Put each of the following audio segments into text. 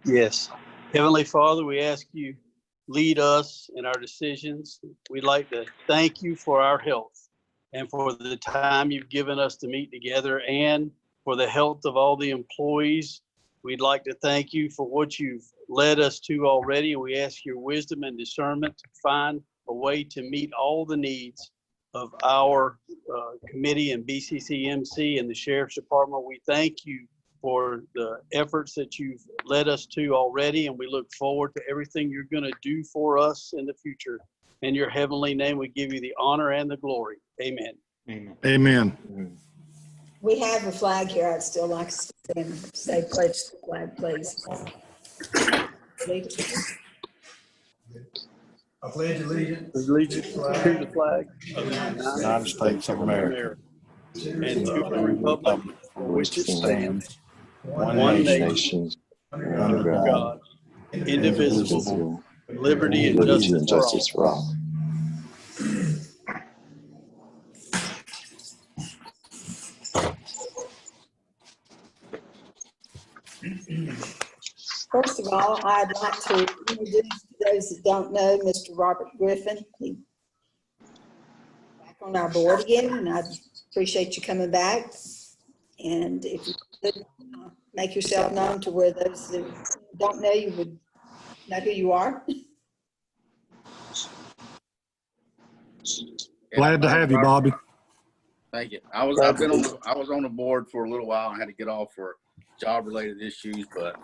Yes. Heavenly Father, we ask you lead us in our decisions. We'd like to thank you for our health and for the time you've given us to meet together and for the health of all the employees. We'd like to thank you for what you've led us to already. We ask your wisdom and discernment to find a way to meet all the needs of our committee and BCCMC and the Sheriff's Department. We thank you for the efforts that you've led us to already, and we look forward to everything you're going to do for us in the future. In your heavenly name, we give you the honor and the glory. Amen. Amen. Amen. We have a flag here. I'd still like to say pledge the flag, please. I pledge allegiance Allegiance to the flag of the United States of America, and to the republic for which it stands, one nation, nation, under under God, God, indivisible, indivisible, with liberty and liberty justice and for all. justice for all. First of all, I'd like to introduce to those that don't know Mr. Robert Griffin. He's back on our board again, and I appreciate you coming back. And if you could make yourself known to where those that don't know you would know who you are. Glad to have you, Bobby. Thank you. I was on the board for a little while. I had to get off for job-related issues, but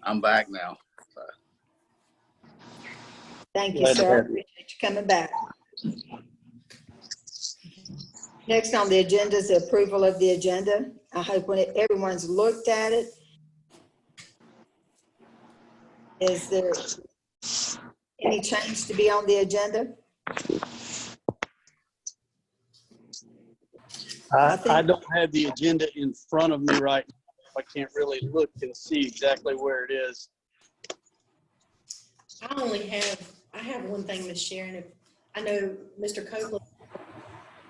I'm back now. So. Thank you, Glad to sir. have you. Appreciate you coming back. Next on the agenda is the approval of the agenda. I hope when everyone's looked at it, is there any change to be on the agenda? I don't have the agenda in front of me right now. I can't really look and see exactly where it is. I have one thing, Ms. Sharon. If I know Mr. Copeland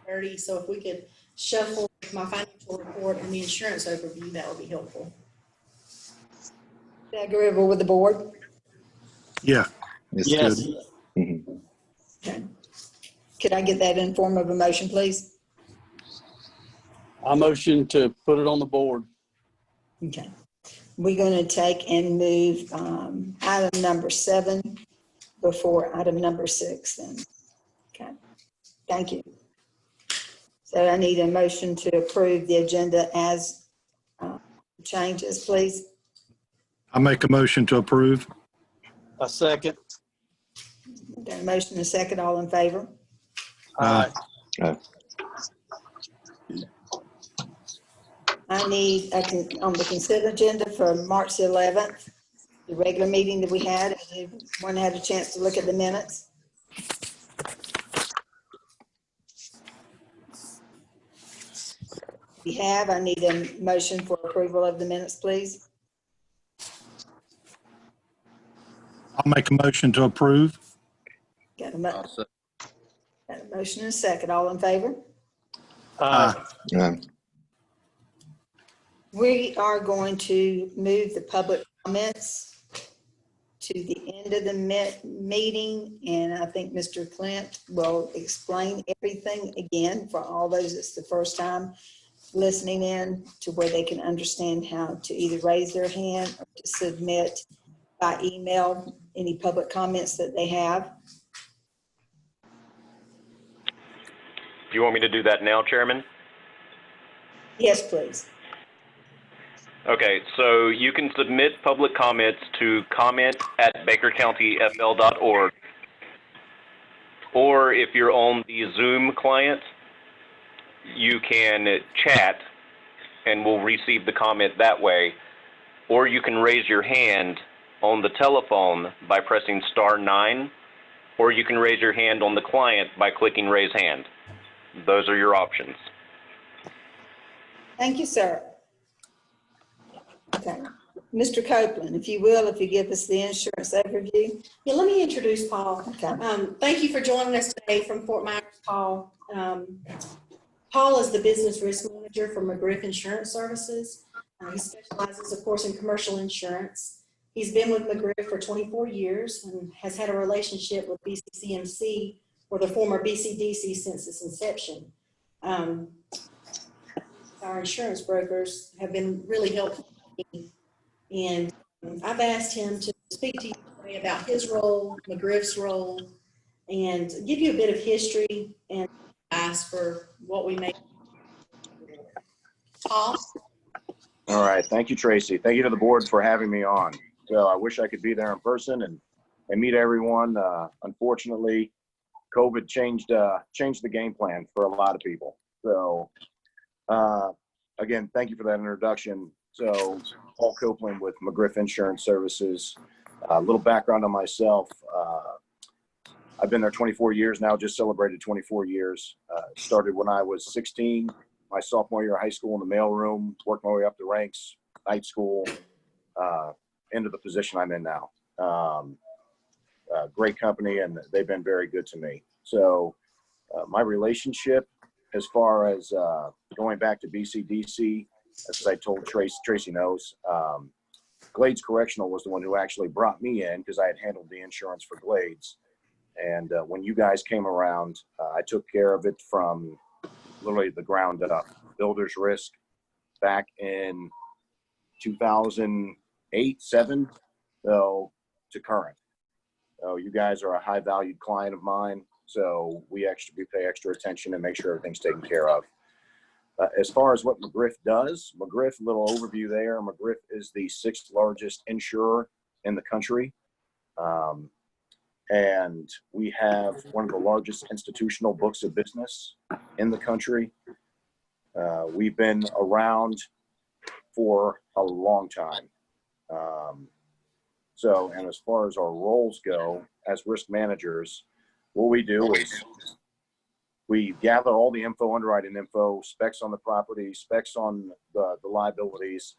30, so if we could shuffle my financial report and the insurance overview, that would be helpful. Is that agreeable with the board? Yeah, it's Yes. good. Mhm. Okay. Could I get that in form of a motion, please? I motion to put it on the board. Okay. We're going to take and move item number 7 before item number 6 then. Okay. Thank you. So I need a motion to approve the agenda as changes, please. I make a motion to approve. A second. Got a motion and a second, all in favor? Aye. I need on the consent agenda for March the 11th, the regular meeting that we had. Has everyone had a chance to look at the minutes? If you have, I need a motion for approval of the minutes, please. I'll make a motion to approve. Got a Also, motion and a second, all in favor? Aye. We are going to move the public comments to the end of the meeting, and I think Mr. Clint will explain everything again for all those it's the first time listening in, to where they can understand how to either raise their hand or to submit by email any public comments that they have. Do you want me to do that now, Chairman? Yes, please. Okay, so you can submit public comments to comment@bakercountyfl.org. Or if you're on the Zoom client, you can chat and we'll receive the comment that way. Or you can raise your hand on the telephone by pressing *9, or you can raise your hand on the client by clicking raise hand. Those are your options. Thank you, sir. Okay. Mr. Copeland, if you will, if you give us the insurance overview. Yeah, let me introduce Paul. Okay. Thank you for joining us today from Fort Myers, Paul. Paul is the business risk manager for McGriff Insurance Services. He specializes, of course, in commercial insurance. He's been with McGriff for 24 years and has had a relationship with BCCMC, or the former BCDC, since its inception. Our insurance brokers have been really helpful. And I've asked him to speak to you today about his role, McGriff's role, and give you a bit of history and ask for what we may. Paul? All right. Thank you, Tracy. Thank you to the board for having me on. So I wish I could be there in person and meet everyone. Unfortunately, COVID changed the game plan for a lot of people. So again, thank you for that introduction. So Paul Copeland with McGriff Insurance Services. A little background on myself. I've been there 24 years now, just celebrated 24 years. Started when I was 16, my sophomore year of high school in the mailroom, worked my way up the ranks, night school, into the position I'm in now. Great company, and they've been very good to me. So my relationship, as far as going back to BCDC, as I told Tracy knows, Glades Correctional was the one who actually brought me in because I had handled the insurance for Glades. And when you guys came around, I took care of it from literally the ground up. Builder's risk back in 2008, 7, so to current. So you guys are a high valued client of mine. So we pay extra attention and make sure everything's taken care of. As far as what McGriff does, McGriff, little overview there. McGriff is the 6th largest insurer in the country. And we have one of the largest institutional books of business in the country. We've been around for a long time. And as far as our roles go as risk managers, what we do is we gather all the info, underwriting info, specs on the property, specs on the liabilities.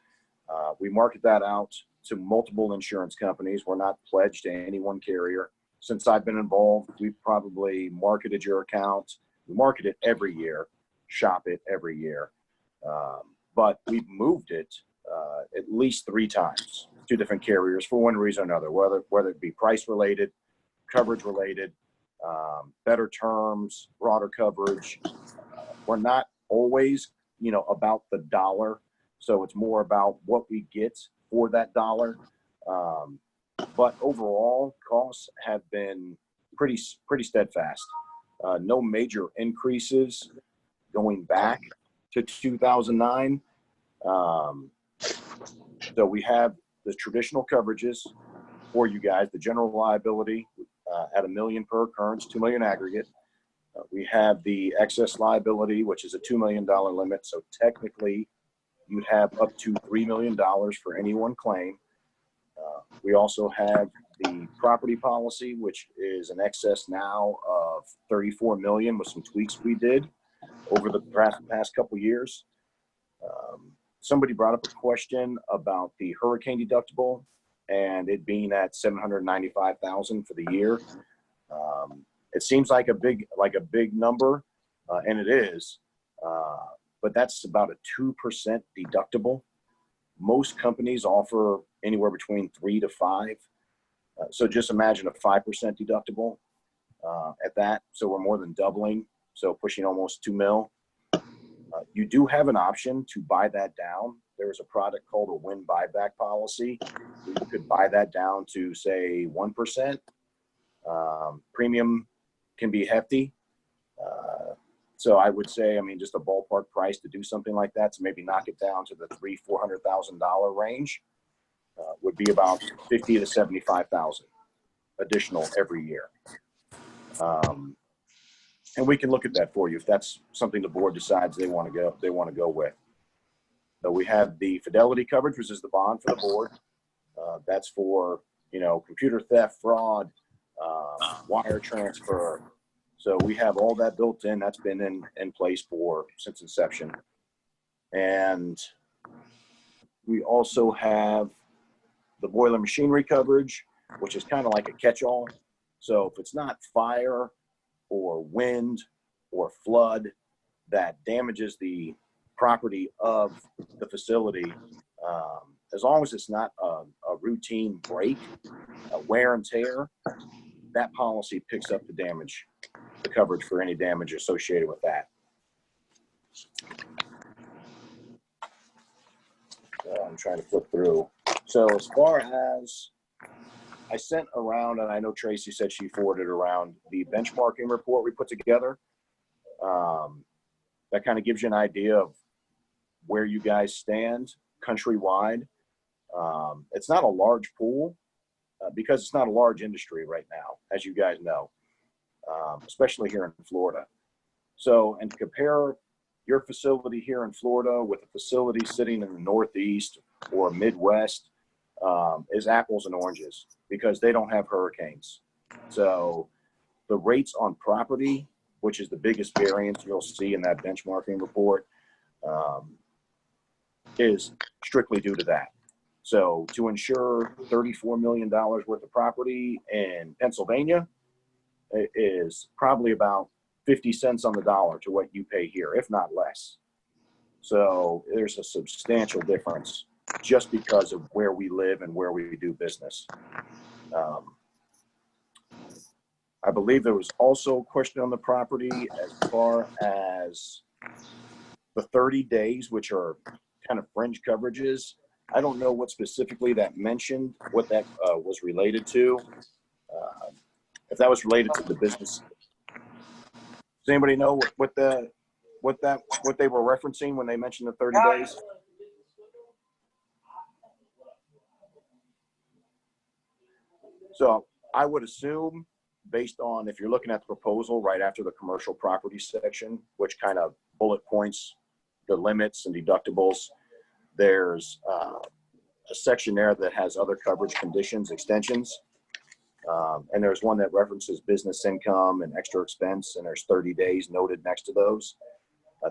We market that out to multiple insurance companies. We're not pledged to any one carrier. Since I've been involved, we've probably marketed your account. We market it every year, shop it every year. But we've moved it at least 3 times to different carriers for one reason or another, whether it be price related, coverage related, better terms, broader coverage. We're not always, about the dollar. So it's more about what we get for that dollar. But overall, costs have been pretty steadfast. No major increases going back to 2009. So we have the traditional coverages for you guys, the general liability at $1 million per occurrence, $2 million aggregate. We have the excess liability, which is a $2 million limit. So technically, you'd have up to $3 million for any one claim. We also have the property policy, which is an excess now of $34 million with some tweaks we did over the past couple years. Somebody brought up a question about the hurricane deductible and it being at $795,000 for the year. It seems like a big number, and it is, but that's about a 2% deductible. Most companies offer anywhere between 3 to 5. So just imagine a 5% deductible at that. So we're more than doubling. So pushing almost $2 million. You do have an option to buy that down. There's a product called a win buyback policy. You could buy that down to say 1%. Premium can be hefty. So I would say, just a ballpark price to do something like that, to maybe knock it down to the $300,000-$400,000 range, would be about $50,000 to $75,000 additional every year. And we can look at that for you if that's something the board decides they want to go with. So we have the fidelity coverage, which is the bond for the board. That's for computer theft, fraud, wire transfer. So we have all that built in. That's been in place since inception. And we also have the boiler machinery coverage, which is kind of like a catch-all. So if it's not fire or wind or flood that damages the property of the facility, As long as it's not a routine break, a wear and tear, that policy picks up the coverage for any damage associated with that. I'm trying to flip through. So as far as I sent around, and I know Tracy said she forwarded around the benchmarking report we put together. That kind of gives you an idea of where you guys stand countrywide. It's not a large pool because it's not a large industry right now, as you guys know, especially here in Florida. So, and compare your facility here in Florida with a facility sitting in the Northeast or Midwest is apples and oranges because they don't have hurricanes. So the rates on property, which is the biggest variance you'll see in that benchmarking report, is strictly due to that. So to insure $34 million worth of property in Pennsylvania is probably about 50 cents on the dollar to what you pay here, if not less. So there's a substantial difference just because of where we live and where we do business. I believe there was also a question on the property as far as the 30 days, which are kind of fringe coverages. I don't know what specifically that mentioned, what that was related to. If that was related to the business. Does anybody know what they were referencing when they mentioned the 30 days? So I would assume, based on if you're looking at the proposal right after the commercial property section, which kind of bullet points the limits and deductibles, there's a section there that has other coverage conditions, extensions. And there's one that references business income and extra expense, and there's 30 days noted next to those.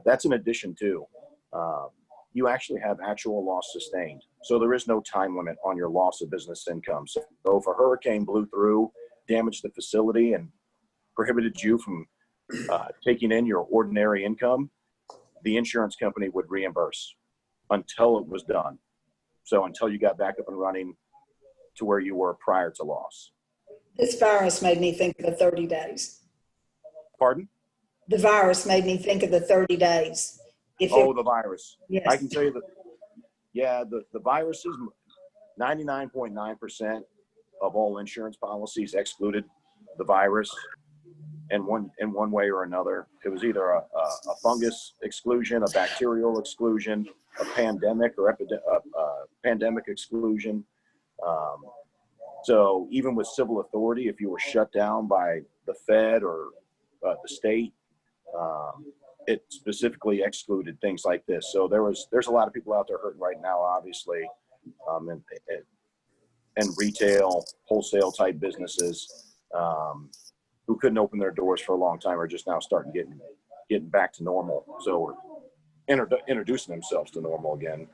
That's in addition to, you actually have actual loss sustained. So there is no time limit on your loss of business income. So if a hurricane blew through, damaged the facility, and prohibited you from taking in your ordinary income, the insurance company would reimburse until it was done. So until you got back up and running to where you were prior to loss. This virus made me think of the 30 days. Pardon? The virus made me think of the 30 days. The virus. Yes. I can tell you that, yeah, the virus is 99.9% of all insurance policies excluded the virus in one way or another. It was either a fungus exclusion, a bacterial exclusion, a pandemic or pandemic exclusion. So even with civil authority, if you were shut down by the Fed or the state, it specifically excluded things like this. So there's a lot of people out there hurting right now, obviously, and retail, wholesale type businesses who couldn't open their doors for a long time are just now starting getting back to normal. So introducing themselves to normal again.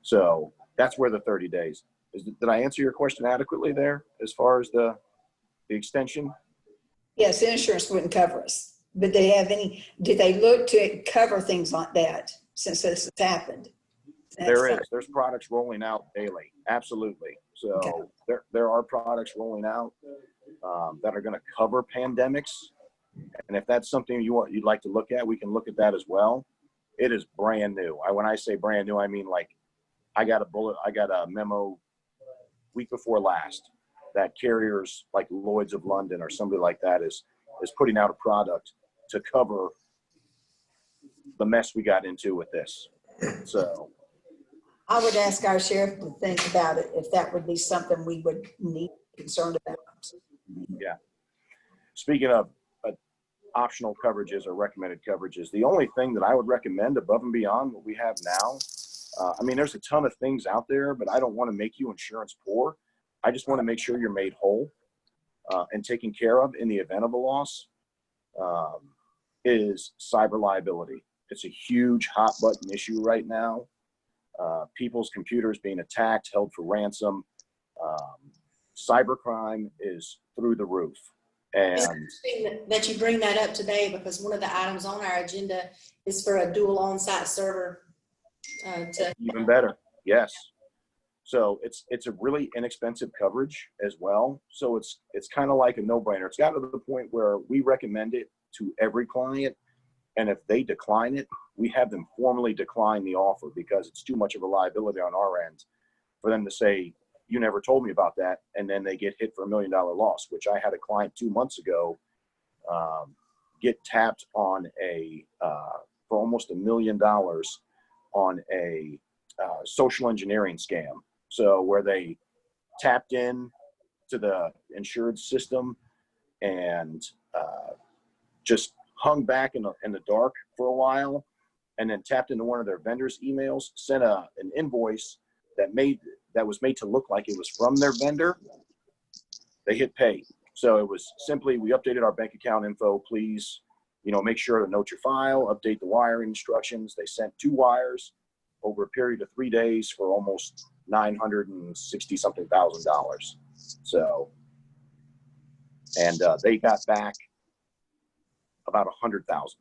So that's where the 30 days is. Did I answer your question adequately there as far as the extension? Yes, insurance wouldn't cover us. But did they look to cover things like that since this has happened? There's products rolling out daily. Absolutely. So okay. there are products rolling out that are going to cover pandemics. And if that's something you'd like to look at, we can look at that as well. It is brand new. When I say brand new, I mean like I got a memo week before last that carriers like Lloyd's of London or somebody like that is putting out a product to cover the mess we got into with this. So I would ask our sheriff to think about it if that would be something we would need to be concerned about. Yeah. Speaking of optional coverages or recommended coverages, the only thing that I would recommend above and beyond what we have now, I mean, there's a ton of things out there, but I don't want to make you insurance poor. I just want to make sure you're made whole and taken care of in the event of a loss. Is cyber liability. It's a huge hot button issue right now. People's computers being attacked, held for ransom. Cybercrime is through the roof. And It's interesting that you bring that up today because one of the items on our agenda is for a dual on-site server. even better. Yes. So it's a really inexpensive coverage as well. So it's kind of like a no-brainer. It's got to the point where we recommend it to every client. And if they decline it, we have them formally decline the offer because it's too much of a liability on our end for them to say, you never told me about that. And then they get hit for $1 million loss, which I had a client 2 months ago get tapped on for almost $1 million on a social engineering scam. So where they tapped in to the insured system and just hung back in the dark for a while, and then tapped into one of their vendors' emails, sent an invoice that was made to look like it was from their vendor. They hit pay. So it was simply, we updated our bank account info, please, make sure to note your file, update the wiring instructions. They sent 2 wires over a period of 3 days for almost $960 something thousand. So, and they got back about 100,000.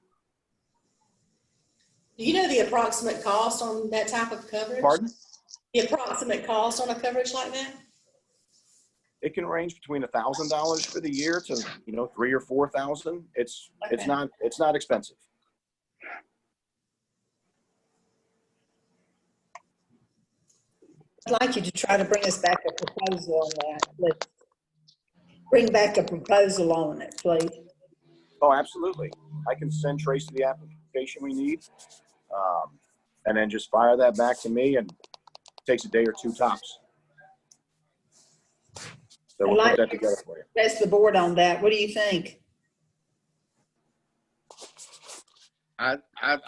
Do you know the approximate cost on that type of coverage? Pardon? The approximate cost on a coverage like that? It can range between $1,000 for the year to, 3,000 or 4,000. It's not expensive. I'd like you to try to bring us back a proposal on that, please. Bring back a proposal on it, please. Oh, absolutely. I can send Tracy the application we need, and then just fire that back to me, and it takes a day or 2 tops. So we'll put that together for you. That's the board on that. What do you think? I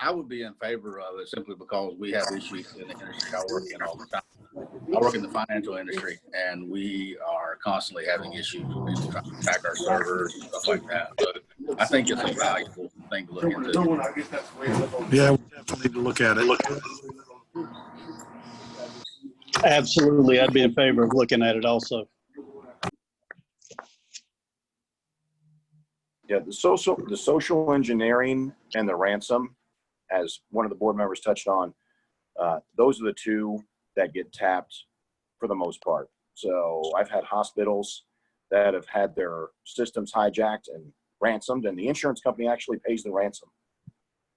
would be in favor of it simply because we have issues in the industry I work in all the time. I work in the financial industry, and we are constantly having issues with people trying to attack our servers and stuff like that. So I think it's a valuable thing to look into. Yeah, we definitely need to look at it. Absolutely. I'd be in favor of looking at it also. Yeah, the social engineering and the ransom, as one of the board members touched on, those are the 2 that get tapped for the most part. So I've had hospitals that have had their systems hijacked and ransomed, and the insurance company actually pays the ransom.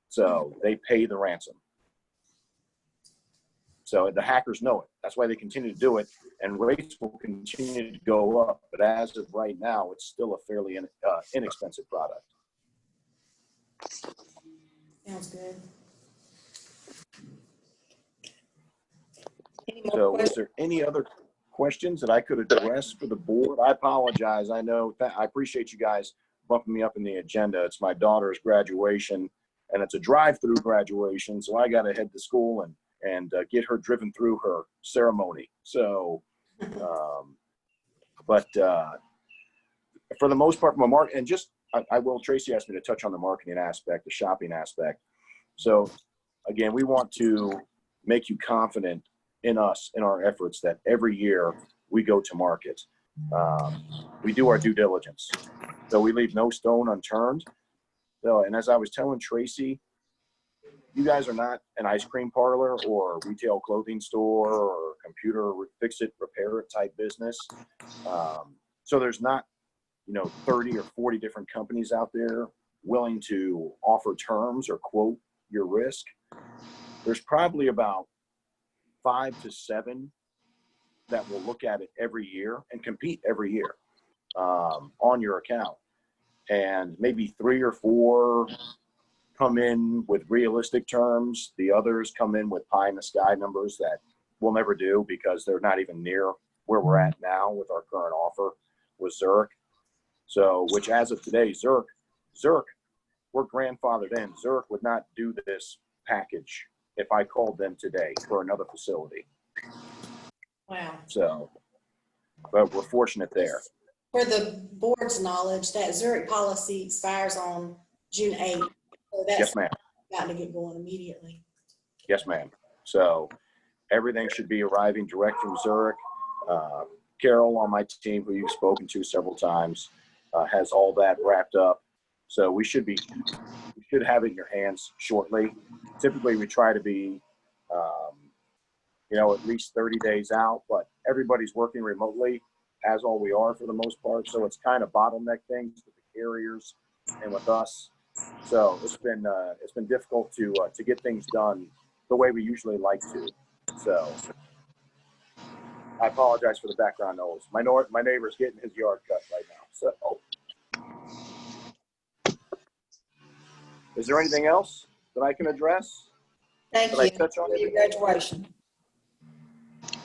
So they pay the ransom. So the hackers know it. That's why they continue to do it, and rates will continue to go up. But as of right now, it's still a fairly inexpensive product. Sounds good. Any more So questions? is there any other questions that I could address for the board? I apologize. I know I appreciate you guys bumping me up in the agenda. It's my daughter's graduation, and it's a drive-through graduation, so I got to head to school and get her driven through her ceremony. So, but for the most part, Tracy asked me to touch on the marketing aspect, the shopping aspect. So again, we want to make you confident in us, in our efforts, that every year we go to market. We do our due diligence. So we leave no stone unturned. So, and as I was telling Tracy, you guys are not an ice cream parlor or retail clothing store or computer fix-it, repair-it type business. So there's not, 30 or 40 different companies out there willing to offer terms or quote your risk. There's probably about 5 to 7 that will look at it every year and compete every year on your account. And maybe 3 or 4 come in with realistic terms. The others come in with pie in the sky numbers that we'll never do because they're not even near where we're at now with our current offer with Zurich. So, which as of today, Zurich, we're grandfathered in. Zurich would not do this package if I called them today for another facility. Wow. So, but we're fortunate there. For the board's knowledge, that Zurich policy expires on June 8th. So that's Yes, ma'am. got to get going immediately. Yes, ma'am. So everything should be arriving direct from Zurich. Carol on my team, who you've spoken to several times, has all that wrapped up. So we should have it in your hands shortly. Typically, we try to be, at least 30 days out, but everybody's working remotely, as all we are for the most part. So it's kind of bottleneck things with the carriers and with us. So it's been difficult to get things done the way we usually like to. So I apologize for the background noise. My neighbor's getting his yard cut right now. So is there anything else that I can address? Thank Did I you touch on for your everything? graduation.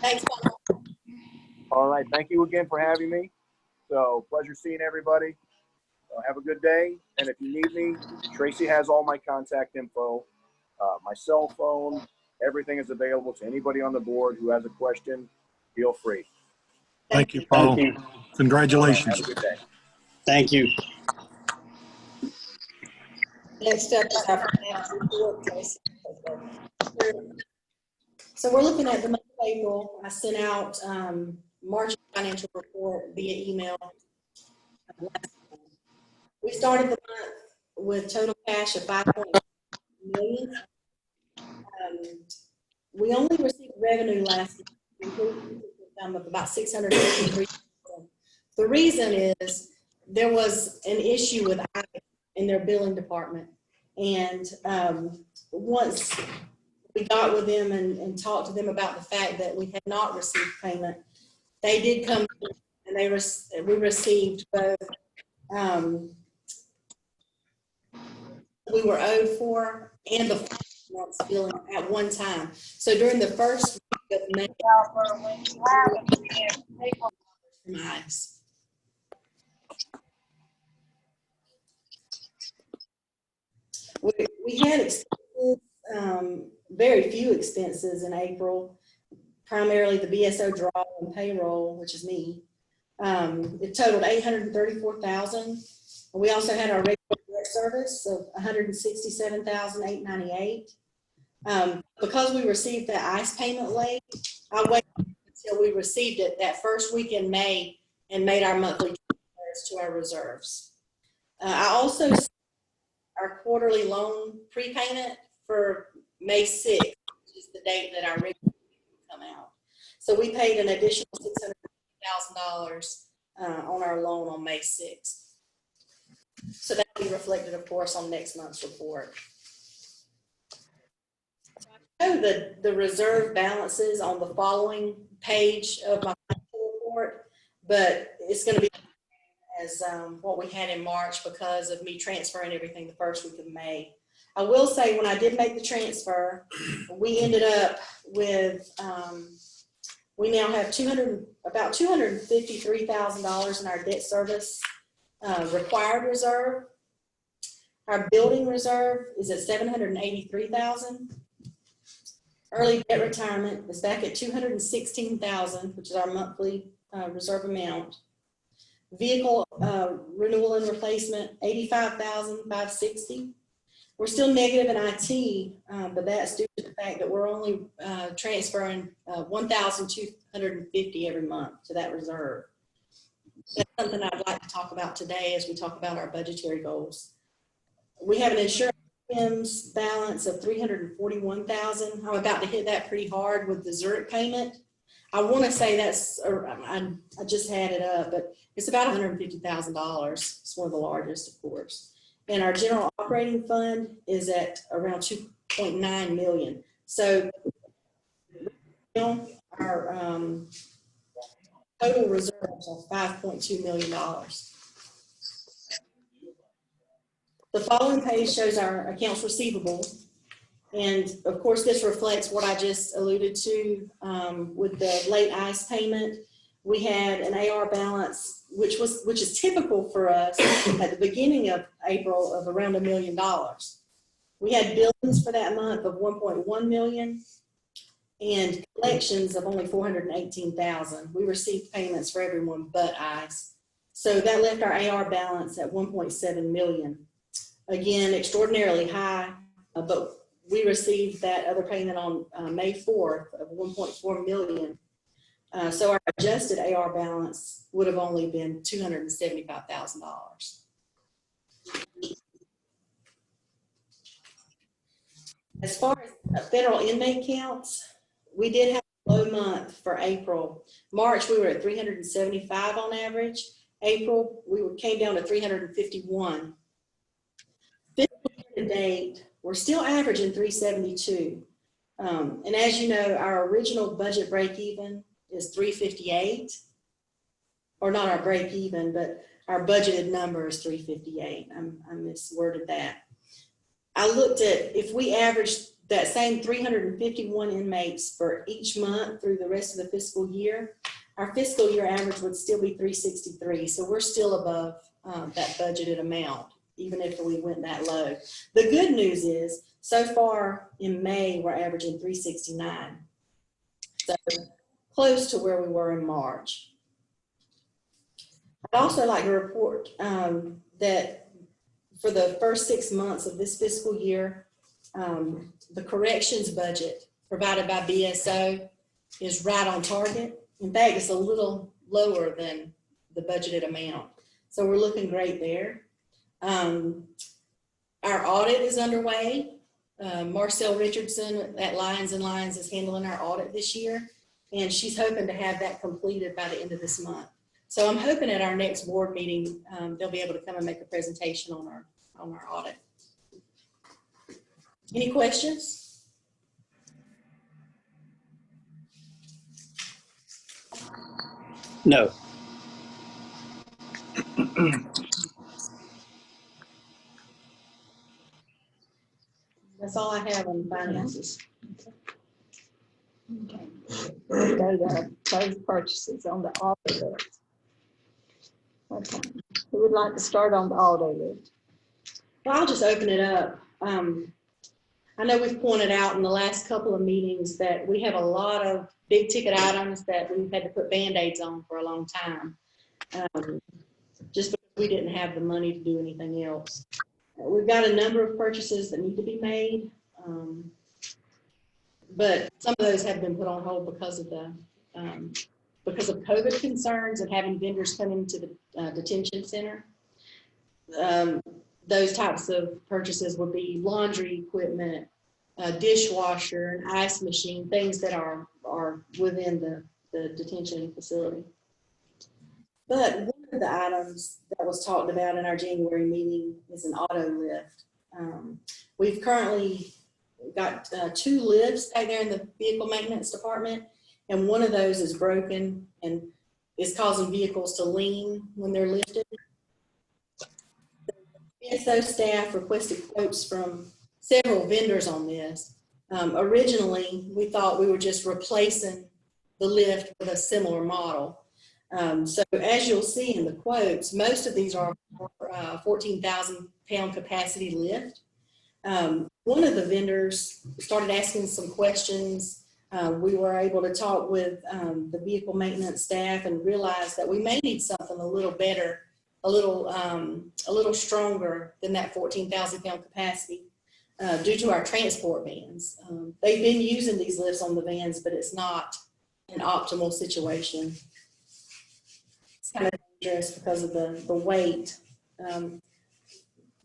Thanks, Paul. All right. Thank you again for having me. So pleasure seeing everybody. Have a good day. And if you need me, Tracy has all my contact info, my cell phone, everything is available to anybody on the board who has a question. Feel free. Thank you, Paul. Thank you. Congratulations. Have a good day. Thank you. Next up is our financial report, Tracy. So we're looking at the month of April. I sent out March financial report via email. We started the month with total cash of $5.1 million. We only received revenue last month of about $653,000. The reason is there was an issue with ICE in their billing department. And once we got with them and talked to them about the fact that we had not received payment, they did come and we received both we were owed for and the 5 months billing at one time. So during the first week of May, ICE. We had expenses, very few expenses in April, primarily the BSO draw and payroll, which is me. It totaled $834,000. We also had our regular debt service of $167,898. Because we received the ICE payment late, I waited until we received it that first week in May and made our monthly transfers to our reserves. I also sent our quarterly loan prepayment for May 6th, which is the date that our regular will come out. So we paid an additional $650,000 on our loan on May 6th. So that will be reflected, of course, on next month's report. I show the reserve balances on the following page of my report, but it's going to be as what we had in March because of me transferring everything the first week of May. I will say when I did make the transfer, we ended up with, we now have about $253,000 in our debt service required reserve. Our building reserve is at $783,000. Early debt retirement is back at $216,000, which is our monthly reserve amount. Vehicle renewal and replacement, $85,560. We're still negative in IT, but that's due to the fact that we're only transferring $1,250 every month to that reserve. That's something I'd like to talk about today as we talk about our budgetary goals. We have an insurance balance of $341,000. I'm about to hit that pretty hard with the Zurich payment. I want to say that's, I just had it up, but it's about $150,000. It's one of the largest, of course. And our general operating fund is at around $2.9 million. So our total reserves are $5.2 million. The following page shows our accounts receivable. And of course, this reflects what I just alluded to with the late ICE payment. We had an AR balance, which is typical for us at the beginning of April of around $1 million. We had billings for that month of $1.1 million and collections of only $418,000. We received payments for everyone but ICE. So that left our AR balance at $1.7 million. Again, extraordinarily high, but we received that other payment on May 4th of $1.4 million. So our adjusted AR balance would have only been $275,000. As far as federal inmate counts, we did have low month for April. March, we were at 375 on average. April, came down to 351. Fiscal year to date, we're still averaging 372. And as you know, our original budget break even is 358, or not our break even, but our budgeted number is 358. I misworded that. I looked at, if we averaged that same 351 inmates for each month through the rest of the fiscal year, our fiscal year average would still be 363. So we're still above that budgeted amount, even if we went that low. The good news is, so far in May, we're averaging 369. So close to where we were in March. I'd also like to report that for the first 6 months of this fiscal year, the corrections budget provided by BSO is right on target. In fact, it's a little lower than the budgeted amount. So we're looking great there. Our audit is underway. Marcel Richardson at Lions and Lions is handling our audit this year, and she's hoping to have that completed by the end of this month. So I'm hoping at our next board meeting, they'll be able to come and make a presentation on our audit. Any questions? No. That's all I have on finances. Okay. We'll go to those purchases on the auto list. Okay. Who would like to start on the auto list? Well, I'll just open it up. I know we've pointed out in the last couple of meetings that we have a lot of big ticket items that we've had to put Band-Aids on for a long time. Just because we didn't have the money to do anything else. We've got a number of purchases that need to be made. But some of those have been put on hold because of COVID concerns and having vendors come into the detention center. Those types of purchases would be laundry equipment, dishwasher, an ice machine, things that are within the detention facility. But one of the items that was talked about in our January meeting is an auto lift. We've currently got 2 lifts back there in the vehicle maintenance department, and one of those is broken and is causing vehicles to lean when they're lifted. BSO staff requested quotes from several vendors on this. Originally, we thought we were just replacing the lift with a similar model. So as you'll see in the quotes, most of these are 14,000 pound capacity lift. One of the vendors started asking some questions. We were able to talk with the vehicle maintenance staff and realize that we may need something a little better, a little stronger than that 14,000 pound capacity due to our transport vans. They've been using these lifts on the vans, but it's not an optimal situation. It's kind of dangerous because of the weight. The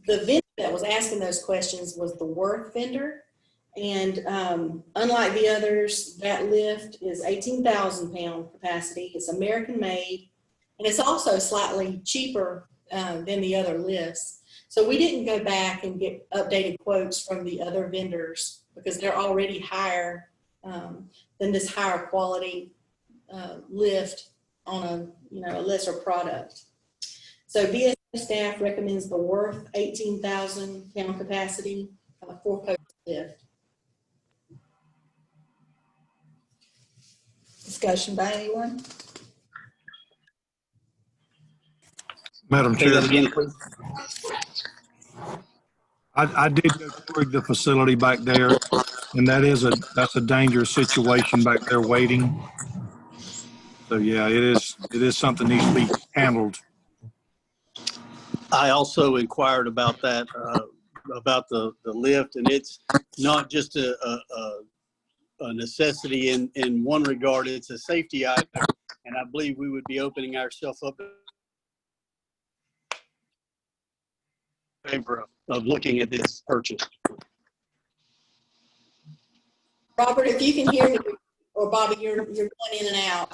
vendor that was asking those questions was the Worth vendor. And unlike the others, that lift is 18,000 pound capacity. It's American made, and it's also slightly cheaper than the other lifts. So we didn't go back and get updated quotes from the other vendors because they're already higher than this higher quality lift on a lesser product. So BSO staff recommends the Worth 18,000 pound capacity 4-post lift. Discussion by anyone? Madam Say that Chair, again, please. I did go through the facility back there, and that's a dangerous situation back there waiting. So yeah, it is something that needs to be handled. I also inquired about that, about the lift, and it's not just a necessity in one regard, it's a safety item, and I believe we would be opening ourselves up in favor of looking at this purchase. Robert, if you can hear me, Or Bobby, you're going in and out.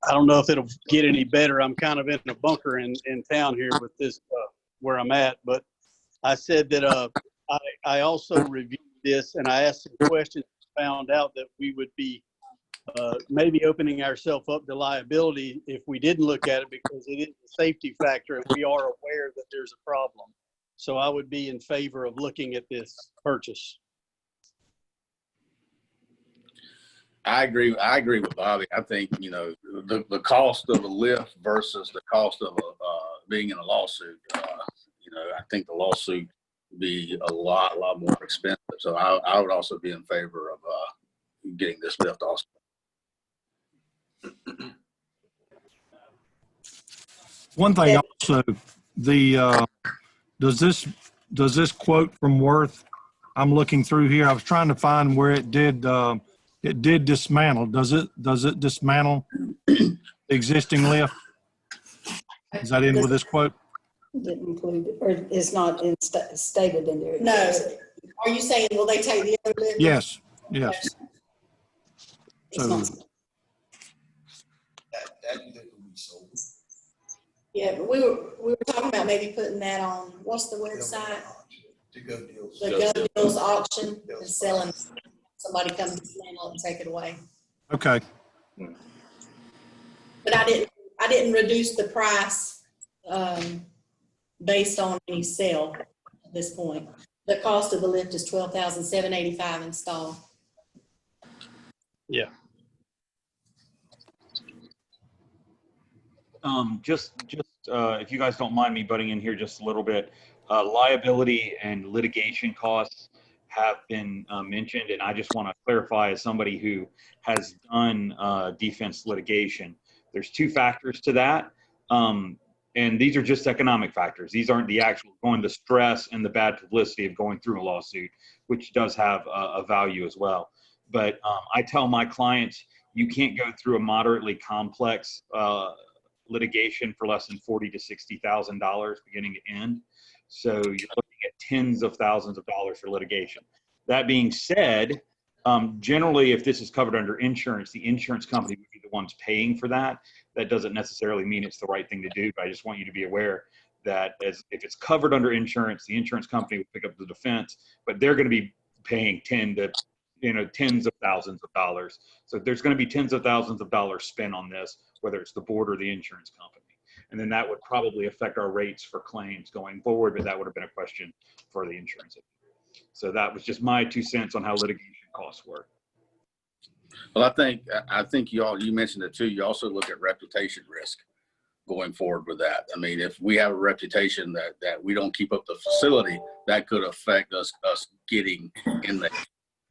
I don't know if it'll get any better. I'm kind of in a bunker in town here with this, where I'm at, but I said that I also reviewed this and I asked some questions, found out that we would be maybe opening ourselves up to liability if we didn't look at it, because it is a safety factor and we are aware that there's a problem. So I would be in favor of looking at this purchase. I agree with Bobby. I think, you know, the cost of a lift versus the cost of being in a lawsuit, you know, I think the lawsuit would be a lot more expensive. So I would also be in favor of getting this lift also. One thing also, does this quote from Worth, I'm looking through here, I was trying to find where it did dismantle. Does it dismantle the existing lift? Is that in with this quote? Didn't include it, or is not stated in there. No. Are you saying, will they take the other lift? Yes. It's So not. That lift will be sold. Yeah, but we were talking about maybe putting that on, what's the website? To go deals. The Gun Deals auction and selling. Somebody come dismantle it and take it away. okay. But I didn't reduce the price based on any sale at this point. The cost of the lift is $12,785 installed. Yeah. Just if you guys don't mind me butting in here just a little bit, liability and litigation costs have been mentioned, and I just want to clarify, as somebody who has done defense litigation, there's two factors to that, and these are just economic factors. These aren't the actual the stress and the bad publicity of going through a lawsuit, which does have a value as well. But I tell my clients, you can't go through a moderately complex litigation for less than $40,000 to $60,000 beginning to end. So you're looking at tens of thousands of dollars for litigation. That being said, generally, if this is covered under insurance, the insurance company would be the ones paying for that. That doesn't necessarily mean it's the right thing to do, but I just want you to be aware that if it's covered under insurance, the insurance company will pick up the defense, but they're going to be paying tens of thousands of dollars. So there's going to be tens of thousands of dollars spent on this, whether it's the board or the insurance company. And then that would probably affect our rates for claims going forward, but that would have been a question for the insurance. So that was just my 2 cents on how litigation costs work. Well, I think you mentioned it too. You also look at reputation risk going forward with that. I mean, if we have a reputation that we don't keep up the facility, that could affect us getting in there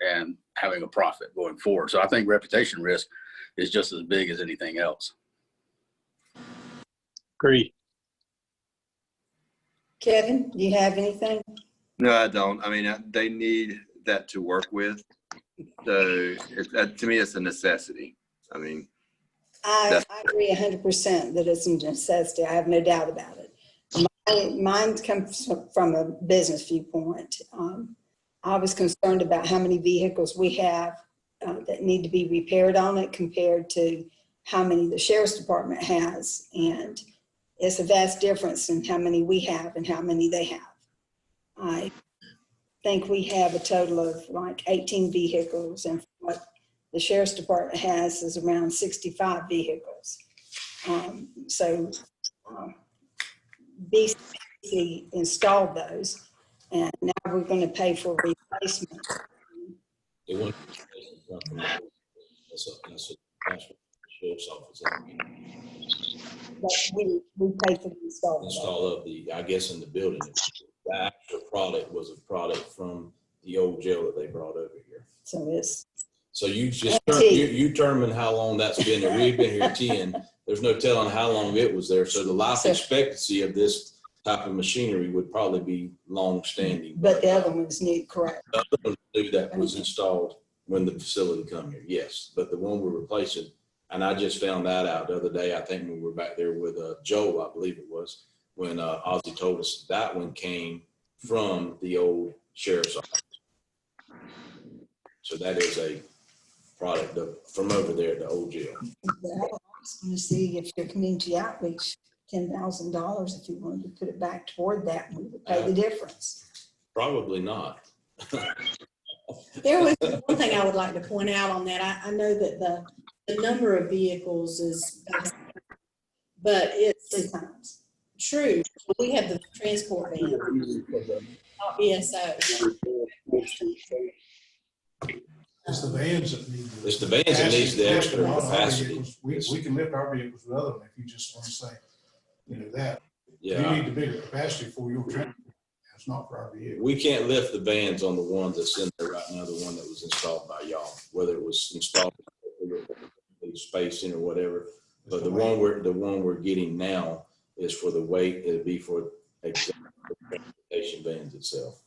and having a profit going forward. So I think reputation risk is just as big as anything else. Agree. Kevin, do you have anything? No, I don't. I mean, they need that to work with. So to me, it's a necessity. I mean, I agree 100% that it's a necessity. I have no doubt about it. Mine comes from a business viewpoint. I was concerned about how many vehicles we have that need to be repaired on it compared to how many the sheriff's department has. And it's a vast difference in how many we have and how many they have. I think we have a total of like 18 vehicles, and what the sheriff's department has is around 65 vehicles. BCCMC installed those, and now we're going to pay for replacement. They want something. That's what the sheriff's office. But we pay for the Install of the, I guess, in the building. The actual product was a product from the old jail that they brought over here. So you just you determine how long that's been there. We've been here 10. There's no telling how long it was there. So the life expectancy of this type of machinery would probably be long standing. But the other one's new, correct? The other one that was installed when the facility come here, yes. But the one we're replacing, and I just found that out the other day, I think when we were back there with Joel, I believe it was, when Ozzy told us that one came from the old sheriff's office. So that is a product from over there at the old jail. I was going to see if your community outreach, $10,000, if you wanted to put it back toward that, we would pay the difference. Probably not. There was one thing I would like to point out on that. I know that the number of vehicles is, but it's 3 times. true. We have the transport van, not BSO. It's the vans that need. It's the vans that needs the extra capacity. We can lift our vehicles with other, if you just want to say, that. You Yeah, need the bigger capacity for your transport. It's not for our vehicle. we can't lift the vans on the one that's in there right now, the one that was installed by y'all, whether it was installed spacing or whatever. But the one we're getting now is for the weight. It'd be for transportation vans itself.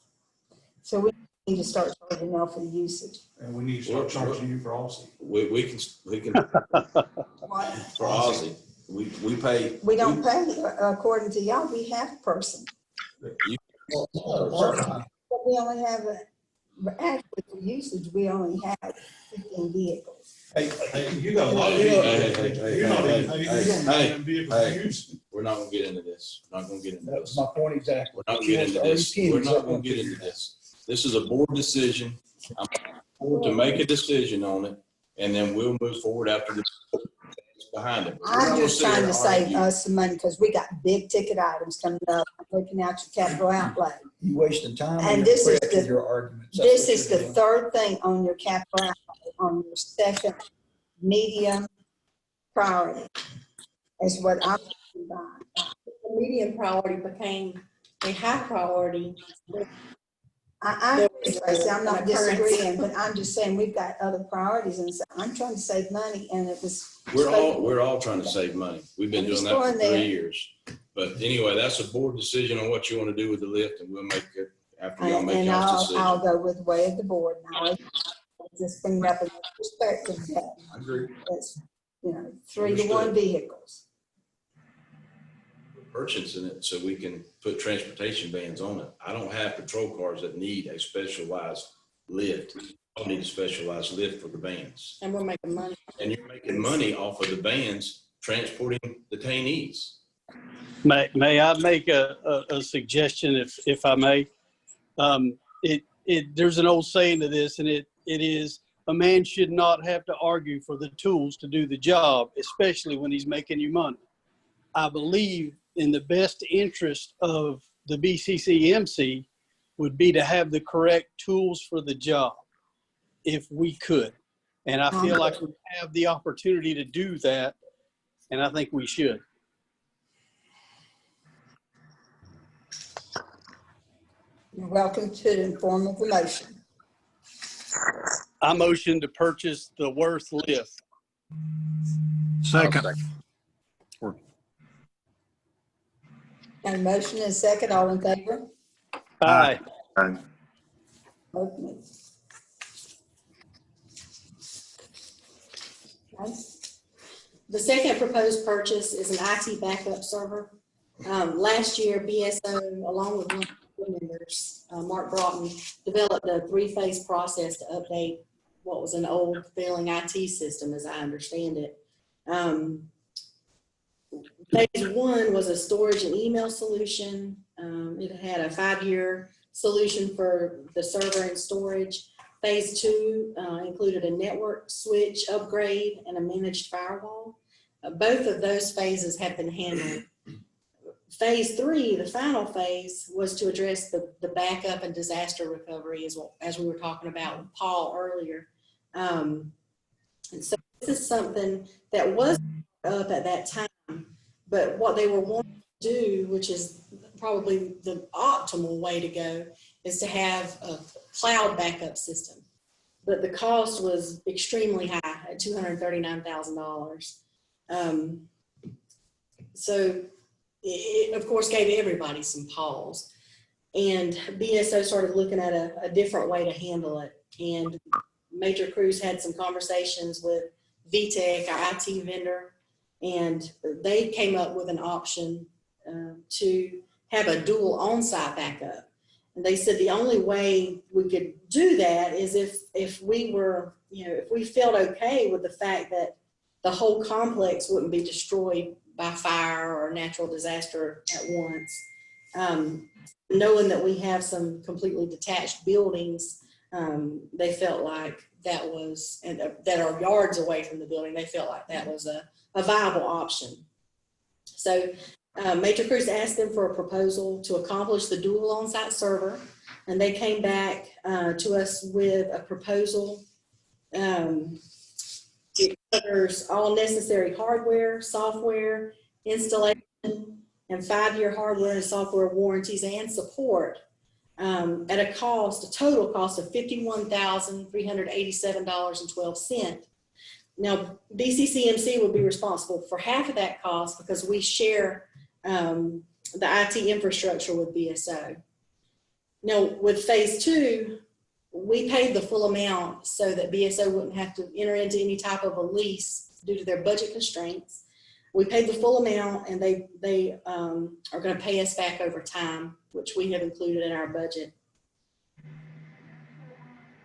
So we need to start charging now for the usage. And we need to start charging you for Aussie. We can for Aussie. We pay. We don't pay, according to y'all, we have a person. But we only have actually for usage, we only have 15 vehicles. Hey, you got a lot of vehicles. You're not even vehicles to use. We're not gonna get into this. We're not gonna get into That was this. my point exactly. We're not getting into this. We're not gonna get into this. This is a board decision. I'm board to make a decision on it, and then we'll move forward after the behind it. I'm just trying to save us some money because we got big ticket items coming up, looking at your capital outlay. You wasting time. And this is the- your arguments. This is the third thing on your capital outlay, on your second medium priority, is what I'm thinking about. The medium priority became a high priority. I'm not disagreeing, but I'm just saying we've got other priorities, and so I'm trying to save money, and it was. We're all trying to save money. We've been doing that for 3 years. But anyway, that's a board decision on what you want to do with the lift, and we'll make it after y'all make y'all's decision. I'll go with the way of the board now. Just bring up another perspective that I agree. it's, 3-to-1 vehicles. Purchasing it so we can put transportation vans on it. I don't have patrol cars that need a specialized lift. I need a specialized lift for the vans. And we're making money. And you're making money off of the vans transporting detainees. May I make a suggestion, if I may? There's an old saying to this, and it is, a man should not have to argue for the tools to do the job, especially when he's making you money. I believe in the best interest of the BCCMC would be to have the correct tools for the job, if we could. And I feel like we have the opportunity to do that, and I think we should. You're welcome to inform of the motion. I motion to purchase the Worth lift. Second. Got a motion and a second, all in favor? Aye. Okay. the second proposed purchase is an IT backup server. Last year, BSO, along with one of the members, Mark Broughton, developed a 3-phase process to update what was an old failing IT system, as I understand it. Phase 1 was a storage and email solution. It had a 5-year solution for the server and storage. Phase 2 included a network switch upgrade and a managed firewall. Both of those phases have been handled. Phase 3, the final phase, was to address the backup and disaster recovery, as we were talking about with Paul earlier. And so this is something that was up at that time, but what they were wanting to do, which is probably the optimal way to go, is to have a cloud backup system. But the cost was extremely high at $239,000. So it, of course, gave everybody some pause. And BSO started looking at a different way to handle it. And Major Cruz had some conversations with VTech, our IT vendor, and they came up with an option to have a dual on-site backup. And they said the only way we could do that is if we were, if we felt okay with the fact that the whole complex wouldn't be destroyed by fire or natural disaster at once. Knowing that we have some completely detached buildings, they felt like that was, and that are yards away from the building, they felt like that was a viable option. So Major Cruz asked them for a proposal to accomplish the dual on-site server, and they came back to us with a proposal. It covers all necessary hardware, software, installation, and 5-year hardware and software warranties and support at a total cost of $51,387.12. Now, BCCMC would be responsible for half of that cost because we share the IT infrastructure with BSO. Now, with phase 2, we paid the full amount so that BSO wouldn't have to enter into any type of a lease due to their budget constraints. We paid the full amount, and they are going to pay us back over time, which we have included in our budget.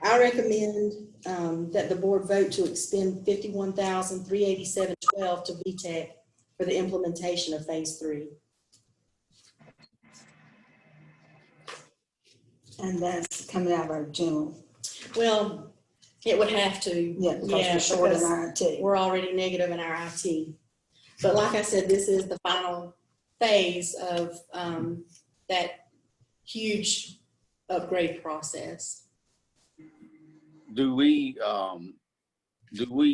I recommend that the board vote to expend $51,387.12 to VTech for the implementation of phase 3. And that's coming out of our general. Well, it would have to. Yeah, because we're short in our IT. We're already negative in our IT. But like I said, this is the final phase of that huge upgrade process. Do we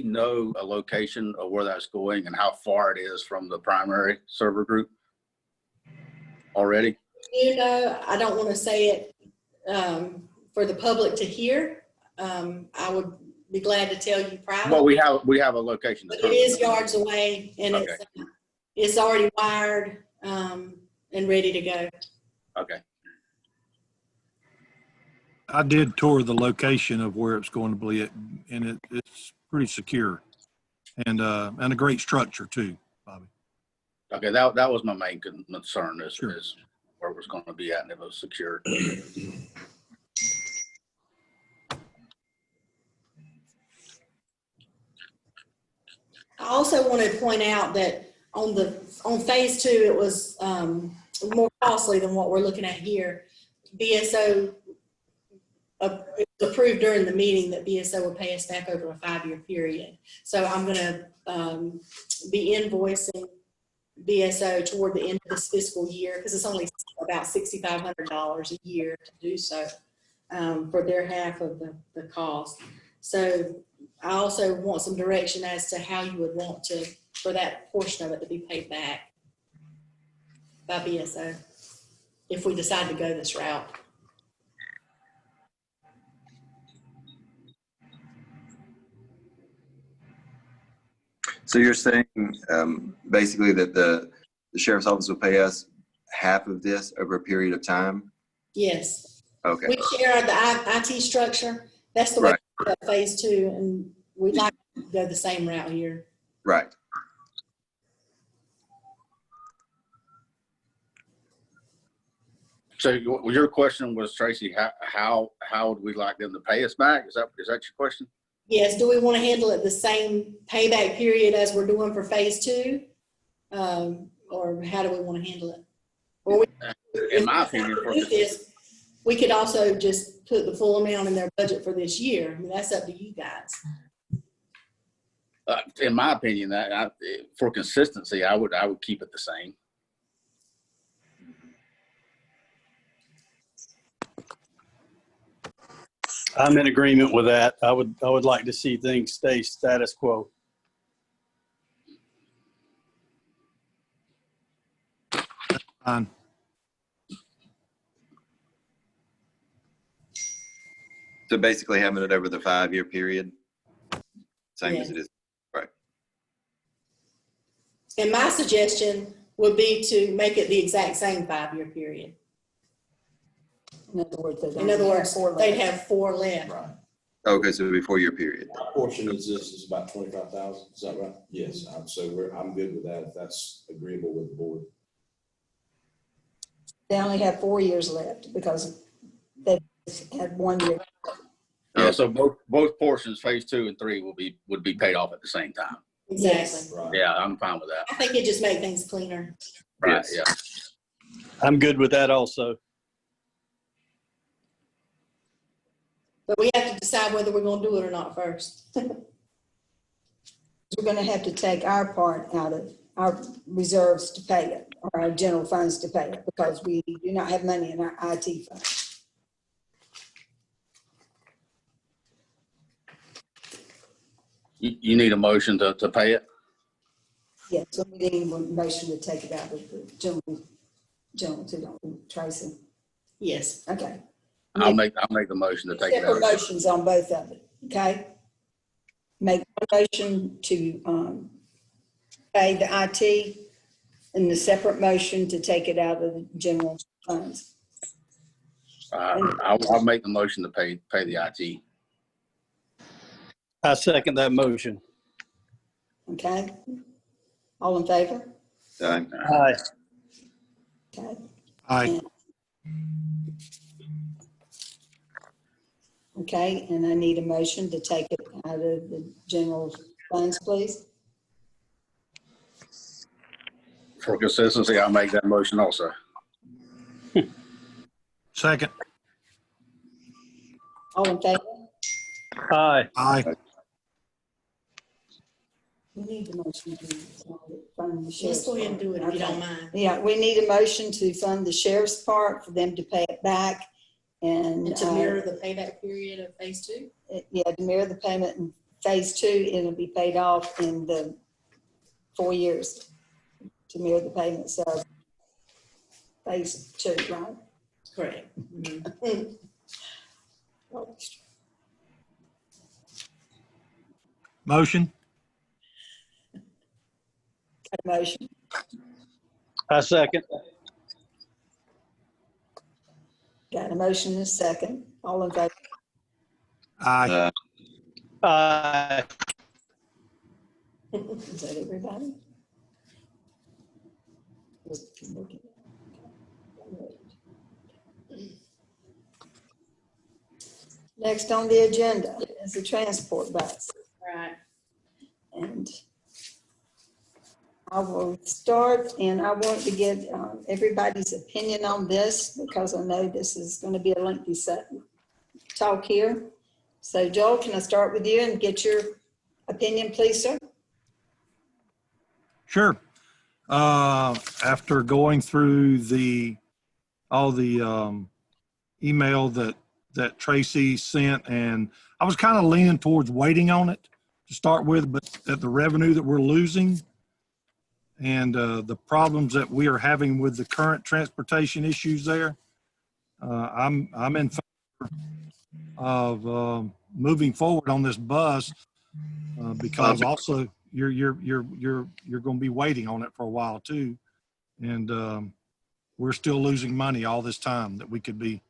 know a location of where that's going and how far it is from the primary server group already? I don't want to say it for the public to hear. I would be glad to tell you privately. Well, we have a location. But it is yards away, and okay. It's already wired and ready to go. Okay. I did tour the location of where it's going to be, and it's pretty secure, and a great structure too, Bobby. Okay, that was my main concern is where it was going to be at, and it was secured. I also want to point out that on phase 2, it was more costly than what we're looking at here. BSO it was approved during the meeting that BSO would pay us back over a 5-year period. So I'm going to be invoicing BSO toward the end of this fiscal year because it's only about $6,500 a year to do so for their half of the cost. So I also want some direction as to how you would want for that portion of it to be paid back by BSO if we decide to go this route. So you're saying basically that the sheriff's office will pay us half of this over a period of time? Yes. Okay. We share the IT structure. That's the way we do phase 2, and we'd like to go the same route here. Right. So your question was, Tracy, how would we like them to pay us back? Is that your question? Yes. Do we want to handle it the same payback period as we're doing for phase 2? Or how do we want to handle it? Or in my opinion, we could also just put the full amount in their budget for this year. I mean, that's up to you guys. In my opinion, that for consistency, I would keep it the same. I'm in agreement with that. I would like to see things stay status quo. Fine. So basically having it over the 5-year period, same as it is, right? And my suggestion would be to make it the exact same 5-year period. In other words, they'd have 4 left. Right. Okay, so it'll be a 4-year period. Our portion of this is about 25,000. Is that right? Yes. So I'm good with that if that's agreeable with the board. They only have 4 years left because they had 1 year. Yeah, so both portions, phase 2 and 3 would be paid off at the same time. Exactly. Right. Yeah, I'm fine with that. I think it just made things cleaner. Right, Yes. yeah. I'm good with that also. But we have to decide whether we're gonna do it or not first. We're gonna have to take our part out of our reserves to pay it, or our general funds to pay it, because we do not have money in our IT fund. You need a motion to pay it? Yeah, so we need a motion to take it out of the general to Tracy. Yes. Okay. I'll make the motion to take it Separate out. motions on both of it, okay? Make a motion to pay the IT, and the separate motion to take it out of the general funds. I'll make the motion to pay the IT. I second that motion. Okay? All in favor? Aye. Aye. Okay. Aye. Okay, and I need a motion to take it out of the general funds, please. For consistency, I'll make that motion also. Second. All in favor? Aye. Aye. We need the motion to fund the Let's sheriff's go ahead and do it if you don't Okay. mind. Yeah, we need a motion to fund the sheriff's part, for them to pay it back, and. And to mirror the payback period of phase 2? Yeah, to mirror the payment in phase 2, it'll be paid off in the 4 years, to mirror the payments of phase 2, right? Correct. Motion. Got a motion. I second. Got a motion and a second. All in favor? Aye. Aye. Is that everybody? Next on the agenda is the transport bus. Right. And I will start, and I want to get everybody's opinion on this, because I know this is going to be a lengthy talk here. So Joel, can I start with you and get your opinion, please, sir? Sure. After going through all the email that Tracy sent, and I was kind of leaning towards waiting on it to start with, but at the revenue that we're losing and the problems that we are having with the current transportation issues there, I'm in favor of moving forward on this bus, because also you're going to be waiting on it for a while too, and we're still losing money all this time that we could be